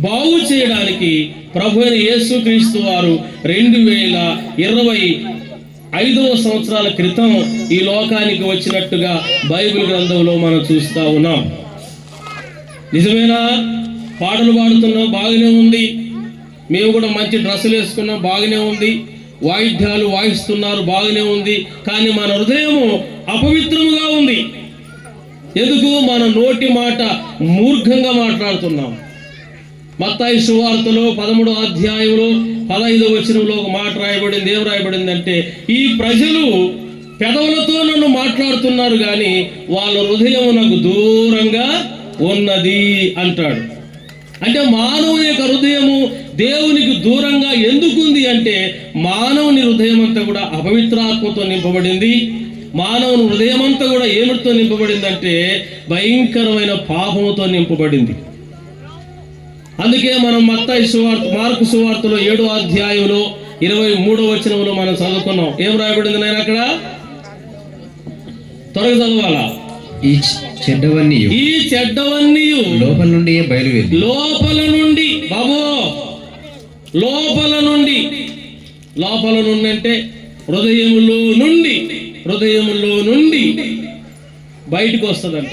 బాగు చేయడానికి ప్రభు అయిన యేసుక్రీస్తు వారు 2025వ సంవత్సరాల క్రితం ఈ లోకానికి వచ్చినట్టుగా బైబిల్ గ్రంథంలో మనం చూస్తా ఉన్నాం. నిజమేనా? పాటలు పాడుతున్నాం, బాగానే ఉంది. మేము కూడా మంచి డ్రెస్సులు వేసుకున్నాం, బాగానే ఉంది. వాయిద్యాలు వాయిస్తున్నారు, బాగానే ఉంది. కానీ మన హృదయము అపవిత్రముగా ఉంది. ఎందుకు? మన నోటి మాట మూర్ఖంగా మాట్లాడుతున్నాం. మత్తయి సువార్తలో 13వ అధ్యాయంలో 15వ వచనంలో ఒక మాట రాయబడింది. ఏం రాయబడిందంటే ఈ ప్రజలు పెదవులతో నన్ను మాట్లాడుతున్నారు కానీ వాళ్ళ హృదయం నాకు దూరంగా ఉన్నది అంటాడు. అంటే మానవుని యొక్క హృదయము దేవునికి దూరంగా ఎందుకుంది అంటే మానవుని హృదయం అంతా కూడా అపవిత్రాత్మతో నింపబడింది. మానవుని హృదయం అంతా కూడా ఏమిటితో నింపబడిందంటే భయంకరమైన పాపముతో నింపబడింది. అందుకే మనం మత్తయి సువార్త, మార్కు సువార్తలో 7వ అధ్యాయంలో 23వ వచనంలో మనం చదువుకున్నాం. ఏం రాయబడింది నాయన అక్కడ? త్వరగా చదవాలా? ఈ చెడ్డవన్నీ లోపల నుండి బాబు, లోపల నుండి అంటే హృదయములో నుండి బయటకు వస్తుందంట.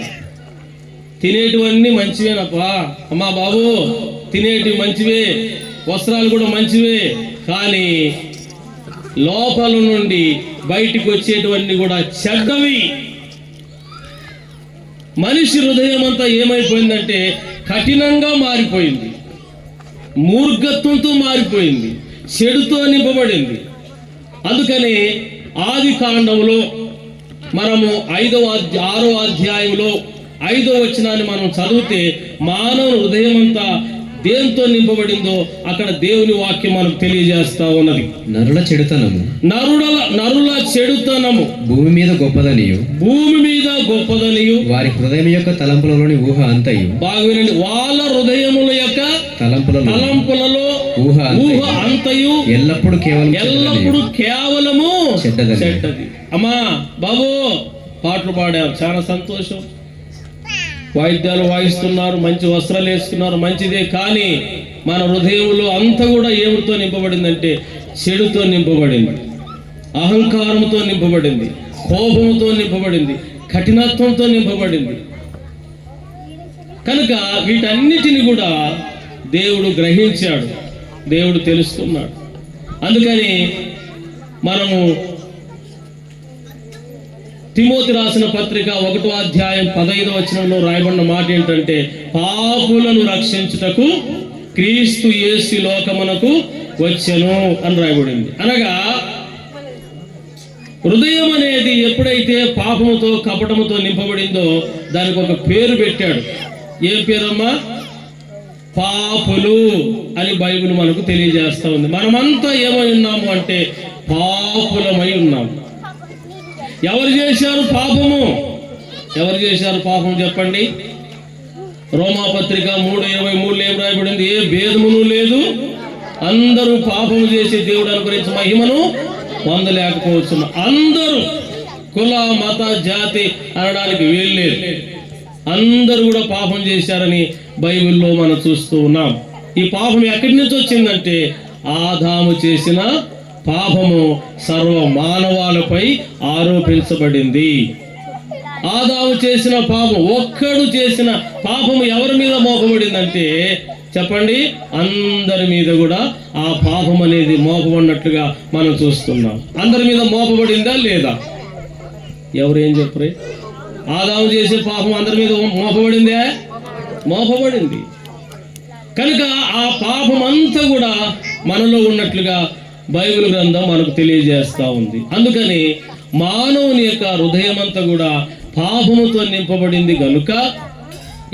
తినేటివన్నీ మంచివేనప్పా, అమ్మా బాబు తినేటివి మంచివే, వస్త్రాలు కూడా మంచివే, కానీ లోపల నుండి బయటికి వచ్చేటివన్నీ కూడా చెడ్డవి. మనిషి హృదయం అంతా ఏమైపోయిందంటే కఠినంగా మారిపోయింది, మూర్ఖత్వంతో మారిపోయింది, చెడుతో నింపబడింది. అందుకని ఆది కాండంలో మనము 6వ అధ్యాయంలో 5వ వచనాన్ని మనం చదివితే మానవ హృదయం అంతా దేంతో నింపబడిందో అక్కడ దేవుని వాక్యం మనకు తెలియజేస్తా ఉన్నది. నరుల చెడుతనము నరుల చెడుతనము భూమి మీద గొప్పదనియు వారి హృదయం యొక్క తలంపులలోని ఊహ అంతయు. బాగా వినండి, వాళ్ళ హృదయముల యొక్క తలంపులలో ఊహ అంతయు ఎల్లప్పుడూ కేవలము చెడ్డది. అమ్మా బాబు పాటలు పాడారు, చాలా సంతోషం. వాయిద్యాలు వాయిస్తున్నారు, మంచి వస్త్రాలు వేసుకున్నారు, మంచిదే. కానీ మన హృదయంలో అంతా కూడా ఏమిటితో నింపబడిందంటే చెడుతో నింపబడింది, అహంకారంతో నింపబడింది, కోపంతో నింపబడింది, కఠినత్వంతో నింపబడింది. కనుక వీటన్నిటిని కూడా దేవుడు గ్రహించాడు, దేవుడు తెలుసుకున్నాడు. అందుకని మనము తిమోతి రాసిన పత్రిక 1వ అధ్యాయం 15వ వచనంలో రాయబడిన మాట ఏంటంటే, పాపులను రక్షించుటకు క్రీస్తు యేసు లోకమునకు వచ్చెను అని రాయబడింది. అనగా హృదయం అనేది ఎప్పుడైతే పాపముతో కపటముతో నింపబడిందో దానికి ఒక పేరు పెట్టాడు. ఏం పేరమ్మా? పాపులు అని బైబిల్ మనకు తెలియజేస్తా ఉంది. మనమంతా ఏమై ఉన్నాము అంటే పాపులమై ఉన్నాము. ఎవరు చేశారు పాపము? ఎవరు చేశారు పాపం చెప్పండి. రోమాపత్రిక 3:23 ఏం రాయబడింది? ఏ భేదమును లేదు, అందరూ పాపము చేసి దేవుడు అనుగ్రహించిన మహిమను పొందలేకపోవచ్చు. అందరూ కుల మత జాతి అనడానికి వీల్లేదు, అందరూ కూడా పాపం చేశారని బైబిల్లో మనం చూస్తూ ఉన్నాం. ఈ పాపం ఎక్కడి నుంచి వచ్చిందంటే ఆదాము చేసిన పాపము సర్వ మానవాలపై ఆరోపించబడింది. ఆదాము చేసిన పాపం, ఒక్కడు చేసిన పాపము ఎవరి మీద మోపబడిందంటే చెప్పండి, అందరి మీద కూడా ఆ పాపం అనేది మోపబడినట్లుగా మనం చూస్తున్నాం. అందరి మీద మోపబడిందా లేదా? ఎవరేం చెప్పరే? ఆదాము చేసే పాపం అందరి మీద మోపబడిందే? మోపబడింది. కనుక ఆ పాపం అంతా కూడా మనలో ఉన్నట్లుగా బైబిల్ గ్రంథం మనకు తెలియజేస్తా ఉంది. అందుకని మానవుని యొక్క హృదయం అంతా కూడా పాపముతో నింపబడింది కనుక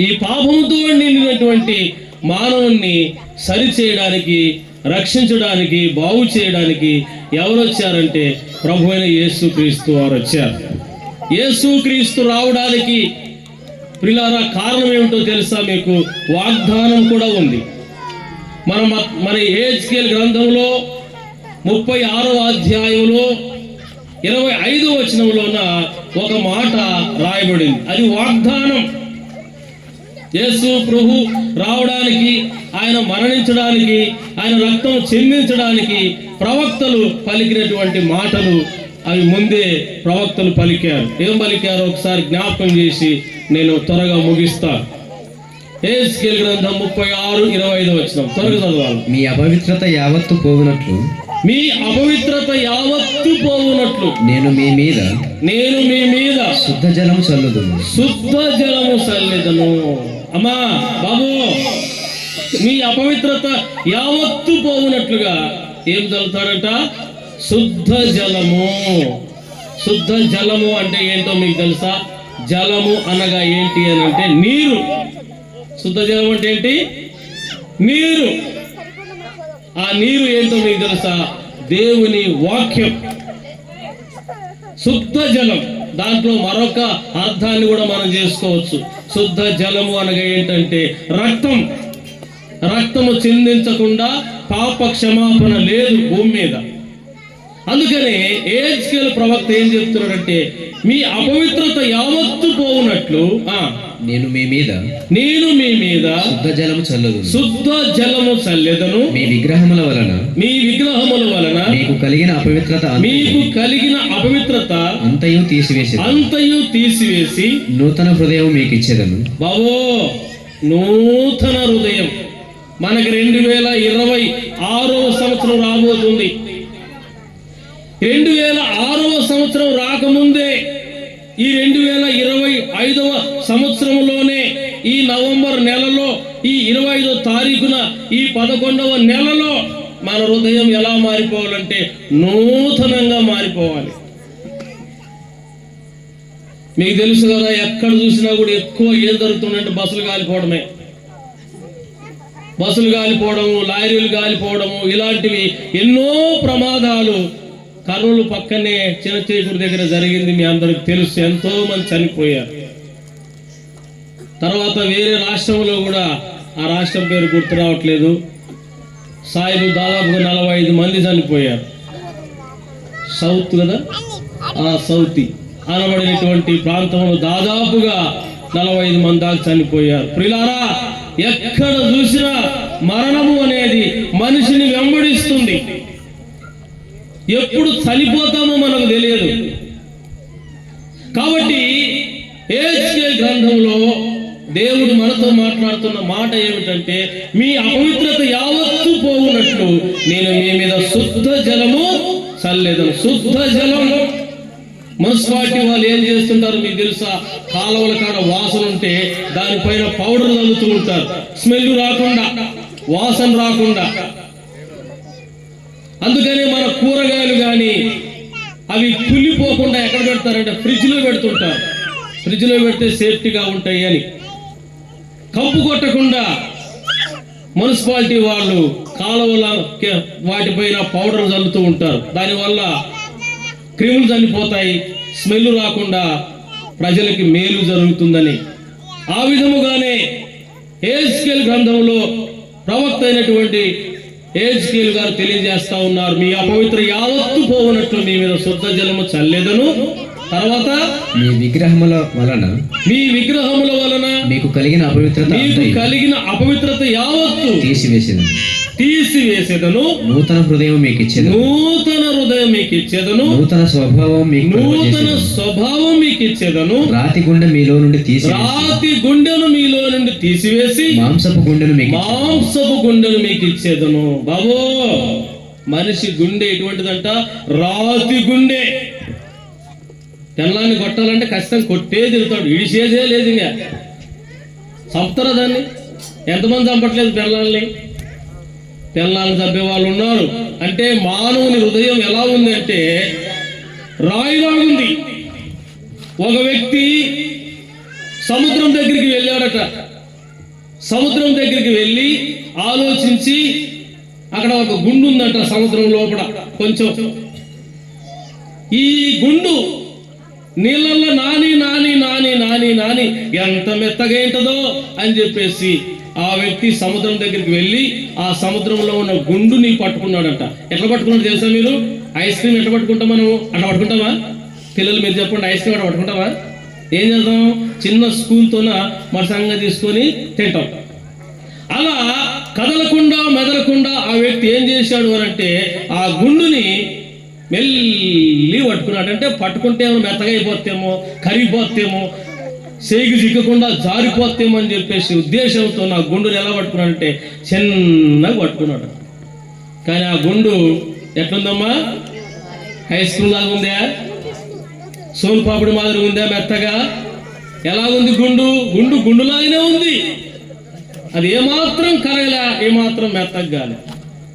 ఈ పాపముతో నిండినటువంటి మానవుణ్ణి సరిచేయడానికి, రక్షించడానికి, బాగు చేయడానికి ఎవరు వచ్చారంటే ప్రభు అయిన యేసుక్రీస్తు వారు వచ్చారు. యేసుక్రీస్తు రావడానికి ప్రియులారా కారణం ఏమిటో తెలుసా మీకు? వాగ్దానం కూడా ఉంది. మన యెహెజ్కేలు గ్రంథంలో 36వ అధ్యాయంలో 25వ వచనంలోన ఒక మాట రాయబడింది. అది వాగ్దానం. యేసు ప్రభు రావడానికి, ఆయన మరణించడానికి, ఆయన రక్తం చెందించడానికి ప్రవక్తలు పలికినటువంటి మాటలు అవి ముందే ప్రవక్తలు పలికారు. ఏం పలికారో ఒకసారి జ్ఞాపకం చేసి నేను త్వరగా ముగిస్తాను. యెహెజ్కేలు గ్రంథం 36:25 వచనం త్వరగా చదవాలి. మీ అపవిత్రత యావత్తు పోవునట్లు నేను మీ మీద శుద్ధ జలము చల్లుదును. అమ్మా బాబు, మీ అపవిత్రత యావత్తు పోవునట్లుగా ఏం చల్లుతాడట? శుద్ధ జలము. శుద్ధ జలము అంటే ఏంటో మీకు తెలుసా? జలము అనగా ఏంటి అని అంటే నీరు. శుద్ధ జలం అంటే ఏంటి? నీరు. ఆ నీరు ఏంటో మీకు తెలుసా? దేవుని వాక్యం. శుద్ధ జలం, దాంట్లో మరొక అర్థాన్ని కూడా మనం చేసుకోవచ్చు. శుద్ధ జలము అనగా ఏంటంటే రక్తం. రక్తము చిందించకుండా పాప క్షమాపణ లేదు భూమి మీద. అందుకనే యెహెజ్కేలు ప్రవక్త ఏం చెప్తున్నాడంటే మీ అపవిత్రత యావత్తు పోవునట్లు నేను మీ మీద నేను మీ మీద శుద్ధ జలము చల్లదు, శుద్ధ జలము చల్లెదను, మీ విగ్రహముల వలన మీ విగ్రహముల వలన మీకు కలిగిన అపవిత్రత మీకు కలిగిన అపవిత్రత అంతయు తీసివేసి అంతయు తీసివేసి నూతన హృదయం మీకు ఇచ్చేదను. బావో నూతన హృదయం. మనకి 2026వ సంవత్సరం రాబోతుంది. 2006వ సంవత్సరం రాకముందే ఈ 2025వ సంవత్సరంలోనే ఈ నవంబర్ నెలలో ఈ 25వ తారీఖున ఈ 11వ నెలలో మన హృదయం ఎలా మారిపోవాలంటే నూతనంగా మారిపోవాలి. మీకు తెలుసు కదా, ఎక్కడ చూసినా కూడా ఎక్కువ ఏం జరుగుతుందంటే బస్సులు కాలిపోవడమే. బస్సులు కాలిపోవడము, లారీలు కాలిపోవడము, ఇలాంటివి ఎన్నో ప్రమాదాలు కర్నూలు పక్కనే చిన్నచేకుడి దగ్గర జరిగింది. మీ అందరికి తెలుసు, ఎంతో మంది చనిపోయారు. తర్వాత వేరే రాష్ట్రంలో కూడా, ఆ రాష్ట్రం పేరు గుర్తు రావట్లేదు, సాయిలు దాదాపుగా 45 మంది చనిపోయారు. సౌత్ కదా, ఆ సౌత్ అనబడినటువంటి ప్రాంతంలో దాదాపుగా 45 మంది దాకా చనిపోయారు. ప్రియులారా, ఎక్కడ చూసినా మరణము అనేది మనిషిని వెంబడిస్తుంది. ఎప్పుడు చనిపోతామో మనకు తెలియదు. కాబట్టి హెజ్కేల్ గ్రంథంలో దేవుడు మనతో మాట్లాడుతున్న మాట ఏమిటంటే, మీ అపవిత్రత యావత్తు పోవునట్లు నేను మీ మీద శుద్ధ జలము చల్లేదను. శుద్ధ జలము. మున్సిపాలిటీ వాళ్ళు ఏం చేస్తుంటారు మీకు తెలుసా? కాలువల కాడ వాసన ఉంటే దానిపైన పౌడర్ చల్లుతూ ఉంటారు, స్మెల్ రాకుండా, వాసన రాకుండా. అందుకనే మన కూరగాయలు కానీ అవి కుళ్ళిపోకుండా ఎక్కడ పెడతారంటే ఫ్రిడ్జ్లో పెడుతుంటారు. ఫ్రిడ్జ్లో పెడితే సేఫ్టీగా ఉంటాయి అని. కంపు కొట్టకుండా మున్సిపాలిటీ వాళ్ళు కాలువల వాటిపైన పౌడర్ చల్లుతూ ఉంటారు. దానివల్ల క్రిములు చనిపోతాయి, స్మెల్ రాకుండా ప్రజలకి మేలు జరుగుతుందని. ఆ విధముగానే హెజ్కేల్ గ్రంథంలో ప్రవక్త అయినటువంటి హెజ్కేల్ గారు తెలియజేస్తా ఉన్నారు, మీ అపవిత్ర యావత్తు పోవునట్లు మీ మీద శుద్ధ జలము చల్లేదను. తర్వాత మీ విగ్రహముల వలన మీకు కలిగిన అపవిత్రత యావత్తు తీసివేసేదను. నూతన హృదయం మీకు ఇచ్చేదను. నూతన స్వభావం మీకు ఇచ్చేదను. రాతి గుండెను మీలో నుండి తీసివేసి మాంసపు గుండెను మీకు ఇచ్చేదను. బాబో, మనిషి గుండె ఎటువంటిదంట? రాతి గుండె. తెల్లాన్ని కొట్టాలంటే ఖచ్చితంగా కొట్టే తిరుగుతాడు, ఇడిసేదే లేదు. ఇంకా చంపుతారా దాన్ని? ఎంతమంది చంపట్లేదు పిల్లల్ని? పిల్లల్ని చంపే వాళ్ళు ఉన్నారు. అంటే మానవుని హృదయం ఎలా ఉంది అంటే రాయిలాగుంది. ఒక వ్యక్తి సముద్రం దగ్గరికి వెళ్ళాడట. సముద్రం దగ్గరికి వెళ్ళి ఆలోచించి, అక్కడ ఒక గుండు ఉందంట సముద్రం లోపల కొంచెం. ఈ గుండు నీళ్ళల్లో నాని నాని నాని నాని నాని ఎంత మెత్తగా ఏంటదో అని చెప్పేసి ఆ వ్యక్తి సముద్రం దగ్గరికి వెళ్ళి ఆ సముద్రంలో ఉన్న గుండుని పట్టుకున్నాడంట. ఎట్లా పట్టుకున్నాడు తెలుసా మీరు? ఐస్ క్రీమ్ ఎట్లా పట్టుకుంటాం మనం? అట్లా పట్టుకుంటామా? పిల్లలు మీరు చెప్పండి, ఐస్ క్రీమ్ అట్లా పట్టుకుంటామా? ఏం చేద్దాం? చిన్న స్పూన్తోన మరసంగా తీసుకొని తింటాం. అలా కదలకుండా మెదలకుండా ఆ వ్యక్తి ఏం చేశాడు అనంటే ఆ గుండుని మెల్లి పట్టుకున్నాడు. అంటే పట్టుకుంటే ఏమో మెత్తగా అయిపోతేమో, కరిగిపోతేమో, సేగు చిక్కకుండా జారిపోతేమో అని చెప్పేసి ఉద్దేశంతో నా గుండుని ఎలా పట్టుకున్నాడంటే చిన్నగా పట్టుకున్నాడు. కానీ ఆ గుండు ఎట్లుందమ్మా? ఐస్ క్రీమ్ లాగా ఉందా? సోన్ పాపిడి మాదిరి ఉందా? మెత్తగా ఎలాగుంది? గుండులాగానే ఉంది. అది ఏమాత్రం కరగలే, ఏమాత్రం మెత్తగాలే.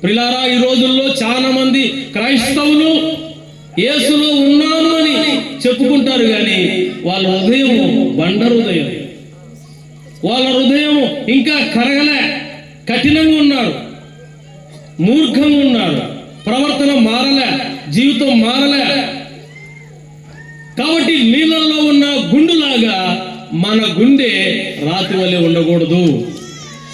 ప్రిలారా, ఈ రోజుల్లో చాలా మంది క్రైస్తవులు యేసులో ఉన్నాను అని చెప్పుకుంటారు, కానీ వాళ్ళ హృదయం బండ హృదయం. వాళ్ళ హృదయం ఇంకా కరగలే, కఠినంగా ఉన్నారు, మూర్ఖంగా ఉన్నారు, ప్రవర్తన మారలే, జీవితం మారలే. కాబట్టి నీళ్ళల్లో ఉన్న గుండులాగా మన గుండె రాతి వలె ఉండకూడదు.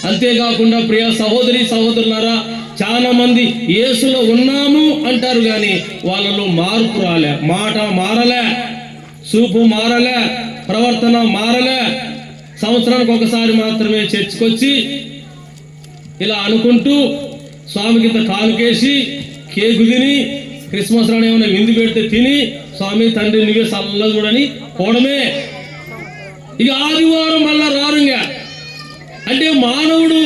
అంతేకాకుండా ప్రియ సహోదరి సహోదరులారా, చాలా మంది యేసులో ఉన్నాము అంటారు, కానీ వాళ్ళలో మార్పు రాలే, మాట మారలే, చూపు మారలే, ప్రవర్తన మారలే, సంవత్సరానికి ఒకసారి మాత్రమే చర్చికి వచ్చి ఇలా అనుకుంటూ స్వామికి ఇంత కాలుకేసి కేకు తిని క్రిస్మస్ నాడు ఏమైనా విందు పెడితే తిని స్వామి తండ్రి నువ్వే చల్లగా చూడని పోవడమే. ఇక ఆదివారం మళ్ళా రారుగా. అంటే మానవుడు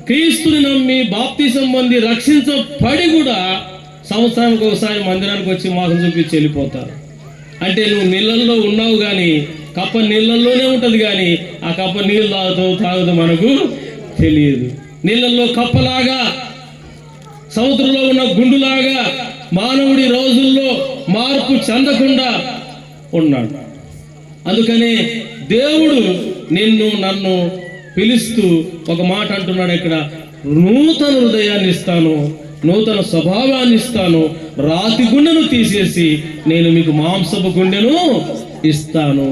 క్రీస్తుని నమ్మి బాప్తిసం పొంది రక్షించబడి కూడా సంవత్సరానికి ఒకసారి మందిరానికి వచ్చి మాసం చూపించి వెళ్ళిపోతారు. అంటే నువ్వు నీళ్ళల్లో ఉన్నావు కానీ కప్ప నీళ్ళల్లోనే ఉంటుంది, కానీ ఆ కప్ప నీళ్ళు తాగుతూ మనకు తెలియదు. నీళ్ళల్లో కప్పలాగా, సముద్రంలో ఉన్న గుండులాగా మానవుడి రోజుల్లో మార్పు చెందకుండా ఉన్నాడు. అందుకనే దేవుడు నిన్ను నన్ను పిలుస్తూ ఒక మాట అంటున్నాడు ఇక్కడ, నూతన హృదయాన్ని ఇస్తాను, నూతన స్వభావాన్ని ఇస్తాను, రాతి గుండెను తీసేసి నేను మీకు మాంసపు గుండెను ఇస్తాను.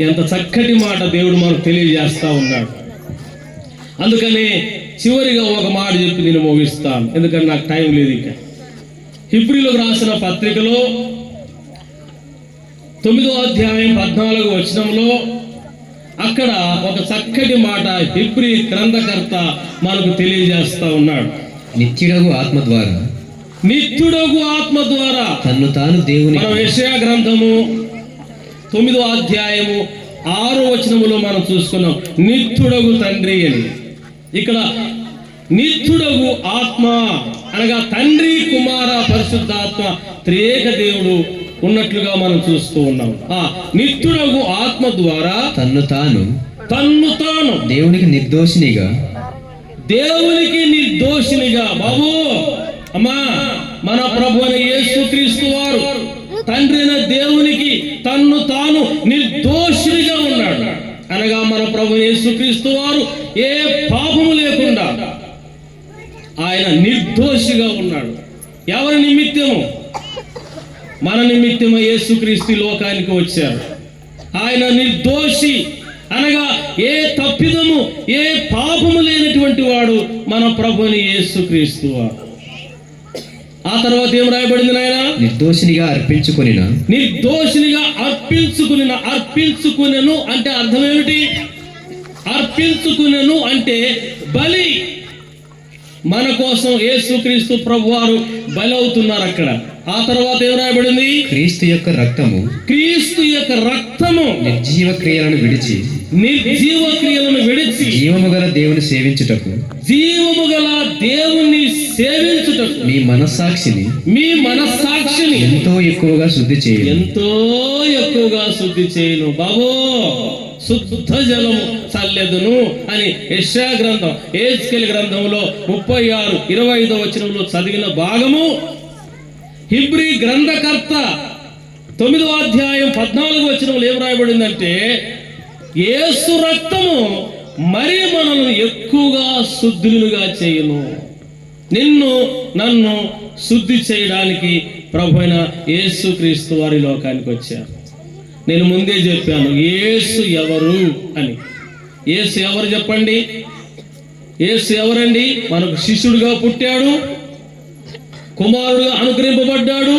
ఎంత చక్కటి మాట దేవుడు మనకు తెలియజేస్తా ఉన్నాడు. అందుకనే చివరిగా ఒక మాట చెప్పి నేను ముగిస్తాను, ఎందుకంటే నాకు టైం లేదు. ఇక హెబ్రీయులకు రాసిన పత్రికలో 9వ అధ్యాయం 14వ వచనంలో అక్కడ ఒక చక్కటి మాట హెబ్రీ గ్రంథకర్త మనకు తెలియజేస్తా ఉన్నాడు. నిత్యుడగు ఆత్మ ద్వారా తన్ను తాను దేవుని. మనం యెషయా గ్రంథము 9వ అధ్యాయము 6వ వచనములో మనం చూసుకున్నాం నిత్యుడగు తండ్రి అని. ఇక్కడ నిత్యుడగు ఆత్మ అనగా తండ్రి, కుమార, పరిశుద్ధాత్మ త్రియేక దేవుడు ఉన్నట్లుగా మనం చూస్తూ ఉన్నాం. ఆ నిత్యుడగు ఆత్మ ద్వారా తన్ను తాను దేవునికి నిర్దోషినిగా బాబు అమ్మా మన ప్రభు అయిన యేసుక్రీస్తు వారు తండ్రి అయిన దేవునికి తన్ను తాను నిర్దోషినిగా ఉన్నాడు. అనగా మన ప్రభు యేసుక్రీస్తు వారు ఏ పాపము లేకుండా ఆయన నిర్దోషిగా ఉన్నాడు. ఎవరి నిమిత్తము? మన నిమిత్తము యేసుక్రీస్తు లోకానికి వచ్చారు. ఆయన నిర్దోషి అనగా ఏ తప్పిదము ఏ పాపము లేనటువంటి వాడు మన ప్రభుని యేసుక్రీస్తు వారు. ఆ తర్వాత ఏం రాయబడింది నాయన? నిర్దోషినిగా అర్పించుకునెను అంటే అర్థం ఏమిటి? అర్పించుకునెను అంటే బలి. మన కోసం యేసుక్రీస్తు ప్రభు వారు బలి అవుతున్నారు అక్కడ. ఆ తర్వాత ఏం రాయబడింది? క్రీస్తు యొక్క రక్తము నిర్జీవ క్రియలను విడిచి జీవము గల దేవుని సేవించుటకు మీ మనస్సాక్షిని ఎంతో ఎక్కువగా శుద్ధి చేయను బాబో. శుద్ధ జలము చల్లెదును అని యెషయా గ్రంథం, యెహెజ్కేలు గ్రంథంలో 36:25 వచనంలో చదివిన భాగము హెబ్రీ గ్రంథకర్త 9వ అధ్యాయం 14వ వచనంలో ఏం రాయబడిందంటే యేసు రక్తము మరి మనల్ని ఎక్కువగా శుద్ధులుగా చేయను. నిన్ను నన్ను శుద్ధి చేయడానికి ప్రభువైన యేసుక్రీస్తు వారి లోకానికి వచ్చారు. నేను ముందే చెప్పాను యేసు ఎవరు అని. యేసు ఎవరు చెప్పండి? యేసు ఎవరండి? మనకు శిష్యుడిగా పుట్టాడు, కుమారుడుగా అనుగ్రహింపబడ్డాడు,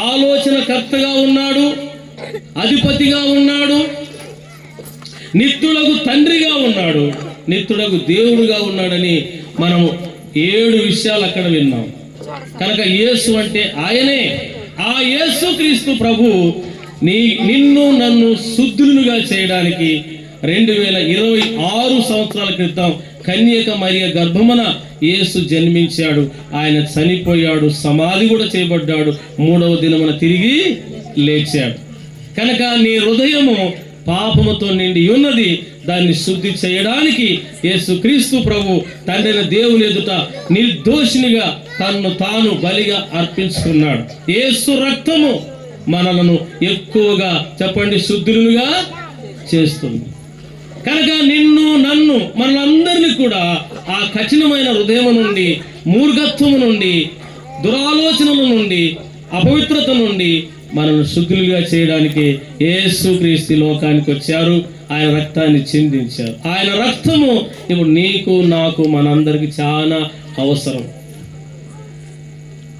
ఆలోచనకర్తగా ఉన్నాడు, అధిపతిగా ఉన్నాడు, నిత్యుడగు తండ్రిగా ఉన్నాడు, నిత్యుడగు దేవుడుగా ఉన్నాడని మనం 7 విషయాలు అక్కడ విన్నాం. కనుక యేసు అంటే ఆయనే. ఆ యేసుక్రీస్తు ప్రభు నిన్ను నన్ను శుద్ధులుగా చేయడానికి 2026 సంవత్సరాల క్రితం కన్యక మరియ గర్భమున యేసు జన్మించాడు. ఆయన చనిపోయాడు, సమాధి కూడా చేయబడ్డాడు, 3వ దినమున తిరిగి లేచాడు. కనుక నీ హృదయము పాపముతో నిండి ఉన్నది, దాన్ని శుద్ధి చేయడానికి యేసుక్రీస్తు ప్రభు తండ్రి దేవుని ఎదుట నిర్దోషినిగా తన్ను తాను బలిగా అర్పించుకున్నాడు. యేసు రక్తము మనలను ఎక్కువగా చెప్పండి శుద్ధులుగా చేస్తుంది. కనుక నిన్ను నన్ను మనందరినీ కూడా ఆ కఠినమైన హృదయం నుండి, మూర్ఘత్వము నుండి, దురాలోచనల నుండి, అపవిత్రత నుండి మనల్ని శుద్ధులుగా చేయడానికి యేసుక్రీస్తు లోకానికి వచ్చారు. ఆయన రక్తాన్ని చిందించారు. ఆయన రక్తము ఇప్పుడు నీకు నాకు మనందరికి చాలా అవసరం.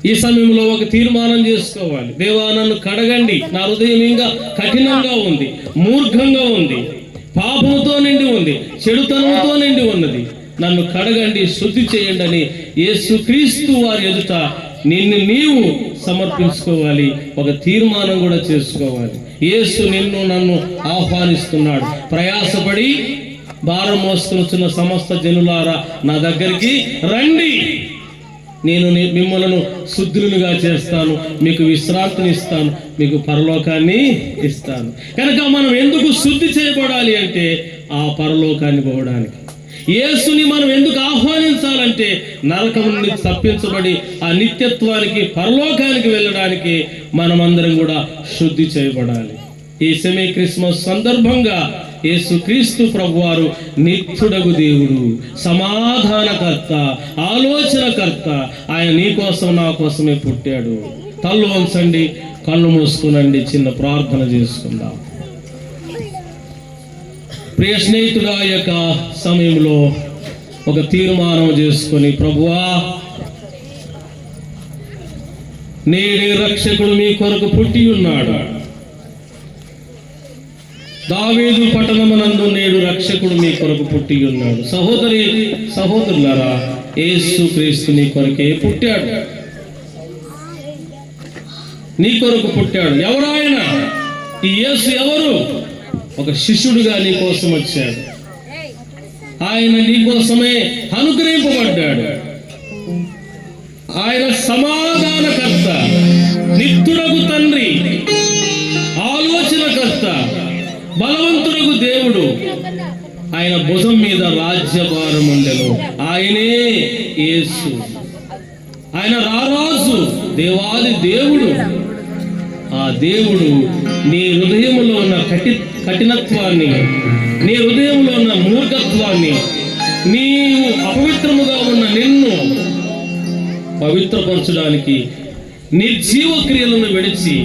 ఈ సమయంలో ఒక తీర్మానం చేసుకోవాలి. దేవా, నన్ను కడగండి, నా హృదయం ఇంకా కఠినంగా ఉంది, మూర్ఖంగా ఉంది, పాపముతో నిండి ఉంది, చెడుతనంతో నిండి ఉన్నది. నన్ను కడగండి, శుద్ధి చేయండి అని యేసుక్రీస్తు వారి ఎదుట నిన్ను నీవు సమర్పించుకోవాలి. ఒక తీర్మానం కూడా చేసుకోవాలి. యేసు నిన్ను నన్ను ఆహ్వానిస్తున్నాడు. ప్రయాసపడి భారం మోసుకొచ్చిన సమస్త జనులారా, నా దగ్గరికి రండి, నేను మిమ్మల్ని శుద్ధులుగా చేస్తాను, మీకు విశ్రాంతిని ఇస్తాను, మీకు పరలోకాన్ని ఇస్తాను. కనుక మనం ఎందుకు శుద్ధి చేయబడాలి అంటే ఆ పరలోకాన్ని పోవడానికి. యేసుని మనం ఎందుకు ఆహ్వానించాలంటే నరకం నుండి తప్పించబడి ఆ నిత్యత్వానికి, పరలోకానికి వెళ్ళడానికి మనమందరం కూడా శుద్ధి చేయబడాలి. ఈ సెమీ క్రిస్మస్ సందర్భంగా యేసుక్రీస్తు ప్రభువారు నిత్యుడగు దేవుడు, సమాధానకర్త, ఆలోచనకర్త. ఆయన నీ కోసం నా కోసమే పుట్టాడు. తల్లు వంచండి, కళ్ళు మూసుకునండి, చిన్న ప్రార్థన చేసుకుందాం. ప్రియ స్నేహితుడా, యొక్క సమయంలో ఒక తీర్మానం చేసుకొని, ప్రభువా, నేడే రక్షకుడు మీ కొరకు పుట్టి ఉన్నాడు. దావీదు పట్టణమునందు నేడు రక్షకుడు మీ కొరకు పుట్టి ఉన్నాడు. సహోదరులారా, యేసుక్రీస్తు నీ కొరకే పుట్టాడు, నీ కొరకు పుట్టాడు. ఎవరాయన? ఈ యేసు ఎవరు? ఒక శిష్యుడుగా నీ కోసం వచ్చాడు. ఆయన నీ కోసమే అనుగ్రహింపబడ్డాడు. ఆయన సమాధానకర్త, నిత్యుడగు తండ్రి, ఆలోచనకర్త, బలవంతుడగు దేవుడు. ఆయన భుజం మీద రాజ్యభారం ఉండెను. ఆయనే యేసు. ఆయన రారాజు, దేవాది దేవుడు. ఆ దేవుడు నీ హృదయంలో ఉన్న కఠినత్వాన్ని, నీ హృదయంలో ఉన్న మూర్ఖత్వాన్ని, నీవు అపవిత్రముగా ఉన్న నిన్ను పవిత్రపరచడానికి, నిర్జీవ క్రియలను విడిచి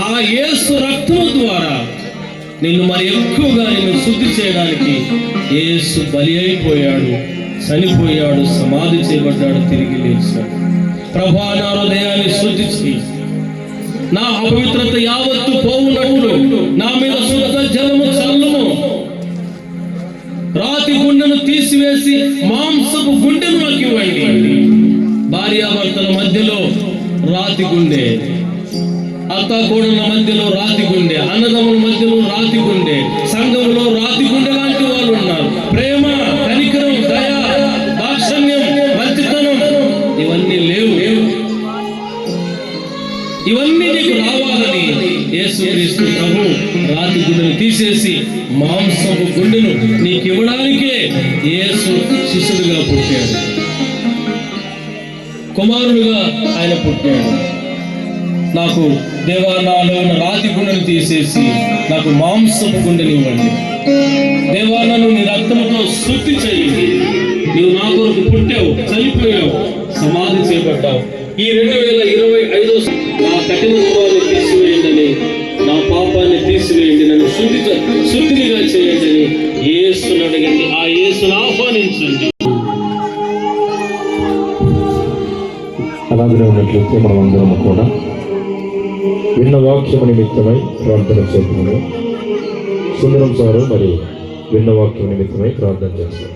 ఆ యేసు రక్తము ద్వారా నిన్ను మరి ఎక్కువగా నిన్ను శుద్ధి చేయడానికి యేసు బలి అయిపోయాడు, చనిపోయాడు, సమాధి చేయబడ్డాడు, తిరిగి లేచాడు. ప్రభువా, నా హృదయాన్ని శుద్ధి చేయి, నా అపవిత్రత యావత్తు పోవునట్లు నా మీద శుద్ధ జలము చల్లుము. రాతి గుండెను తీసివేసి మాంసపు గుండెను నాకు ఇవ్వండి. భార్యాభర్తల మధ్యలో రాతి గుండె, అత్తాకోడల మధ్యలో రాతి గుండె, అన్నదమ్ముల మధ్యలో రాతి గుండె, సంఘంలో రాతి గుండె లాంటి వాళ్ళు ఉన్నారు. ప్రేమ, కనికరం, దయ, దాక్షణ్యం, మంచితనం ఇవన్నీ లేవు. ఇవన్నీ నీకు రావాలని యేసుక్రీస్తు ప్రభు రాతి గుండెను తీసేసి మాంసపు గుండెను నీకు ఇవ్వడానికే యేసు శిష్యుడిగా పుట్టాడు, కుమారుడుగా ఆయన పుట్టాడు. నాకు దేవా, నాలో ఉన్న రాతి గుండెను తీసేసి నాకు మాంసపు గుండెని ఇవ్వండి. దేవా, నన్ను నీ రక్తముతో శుద్ధి చేయి. నీవు నా కొరకు పుట్టావు, చనిపోయావు, సమాధి చేయబడ్డావు. ఈ 2025 నా కఠినత్వాన్ని తీసివేయండి, నా పాపాన్ని తీసివేయండి, నన్ను శుద్ధిగా చేయండి అని యేసుని అడగండి. ఆ యేసును ఆహ్వానించండి. అలాగే ఉన్నట్లయితే మనమందరం కూడా విన్న వాక్యము నిమిత్తమై ప్రార్థన చేస్తున్నాము. సుందరం సారు మరి విన్న వాక్యం నిమిత్తమై ప్రార్థన చేస్తారు.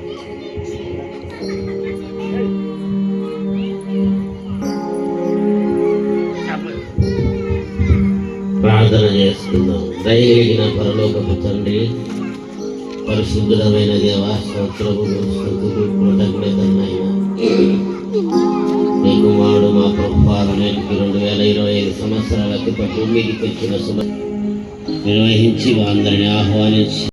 ప్రార్థన చేస్తున్నాం. దయగలిగిన పరలోకపు తండ్రి, పరిశుద్ధమైన దేవ, స్తోత్రములు, స్తుతులు, కృతజ్ఞతలైన నీ కుమారుడు మా ప్రభువారు నేటికి 2025 సంవత్సరాల క్రితం భూమికి వచ్చిన నిర్వహించి అందరిని ఆహ్వానించి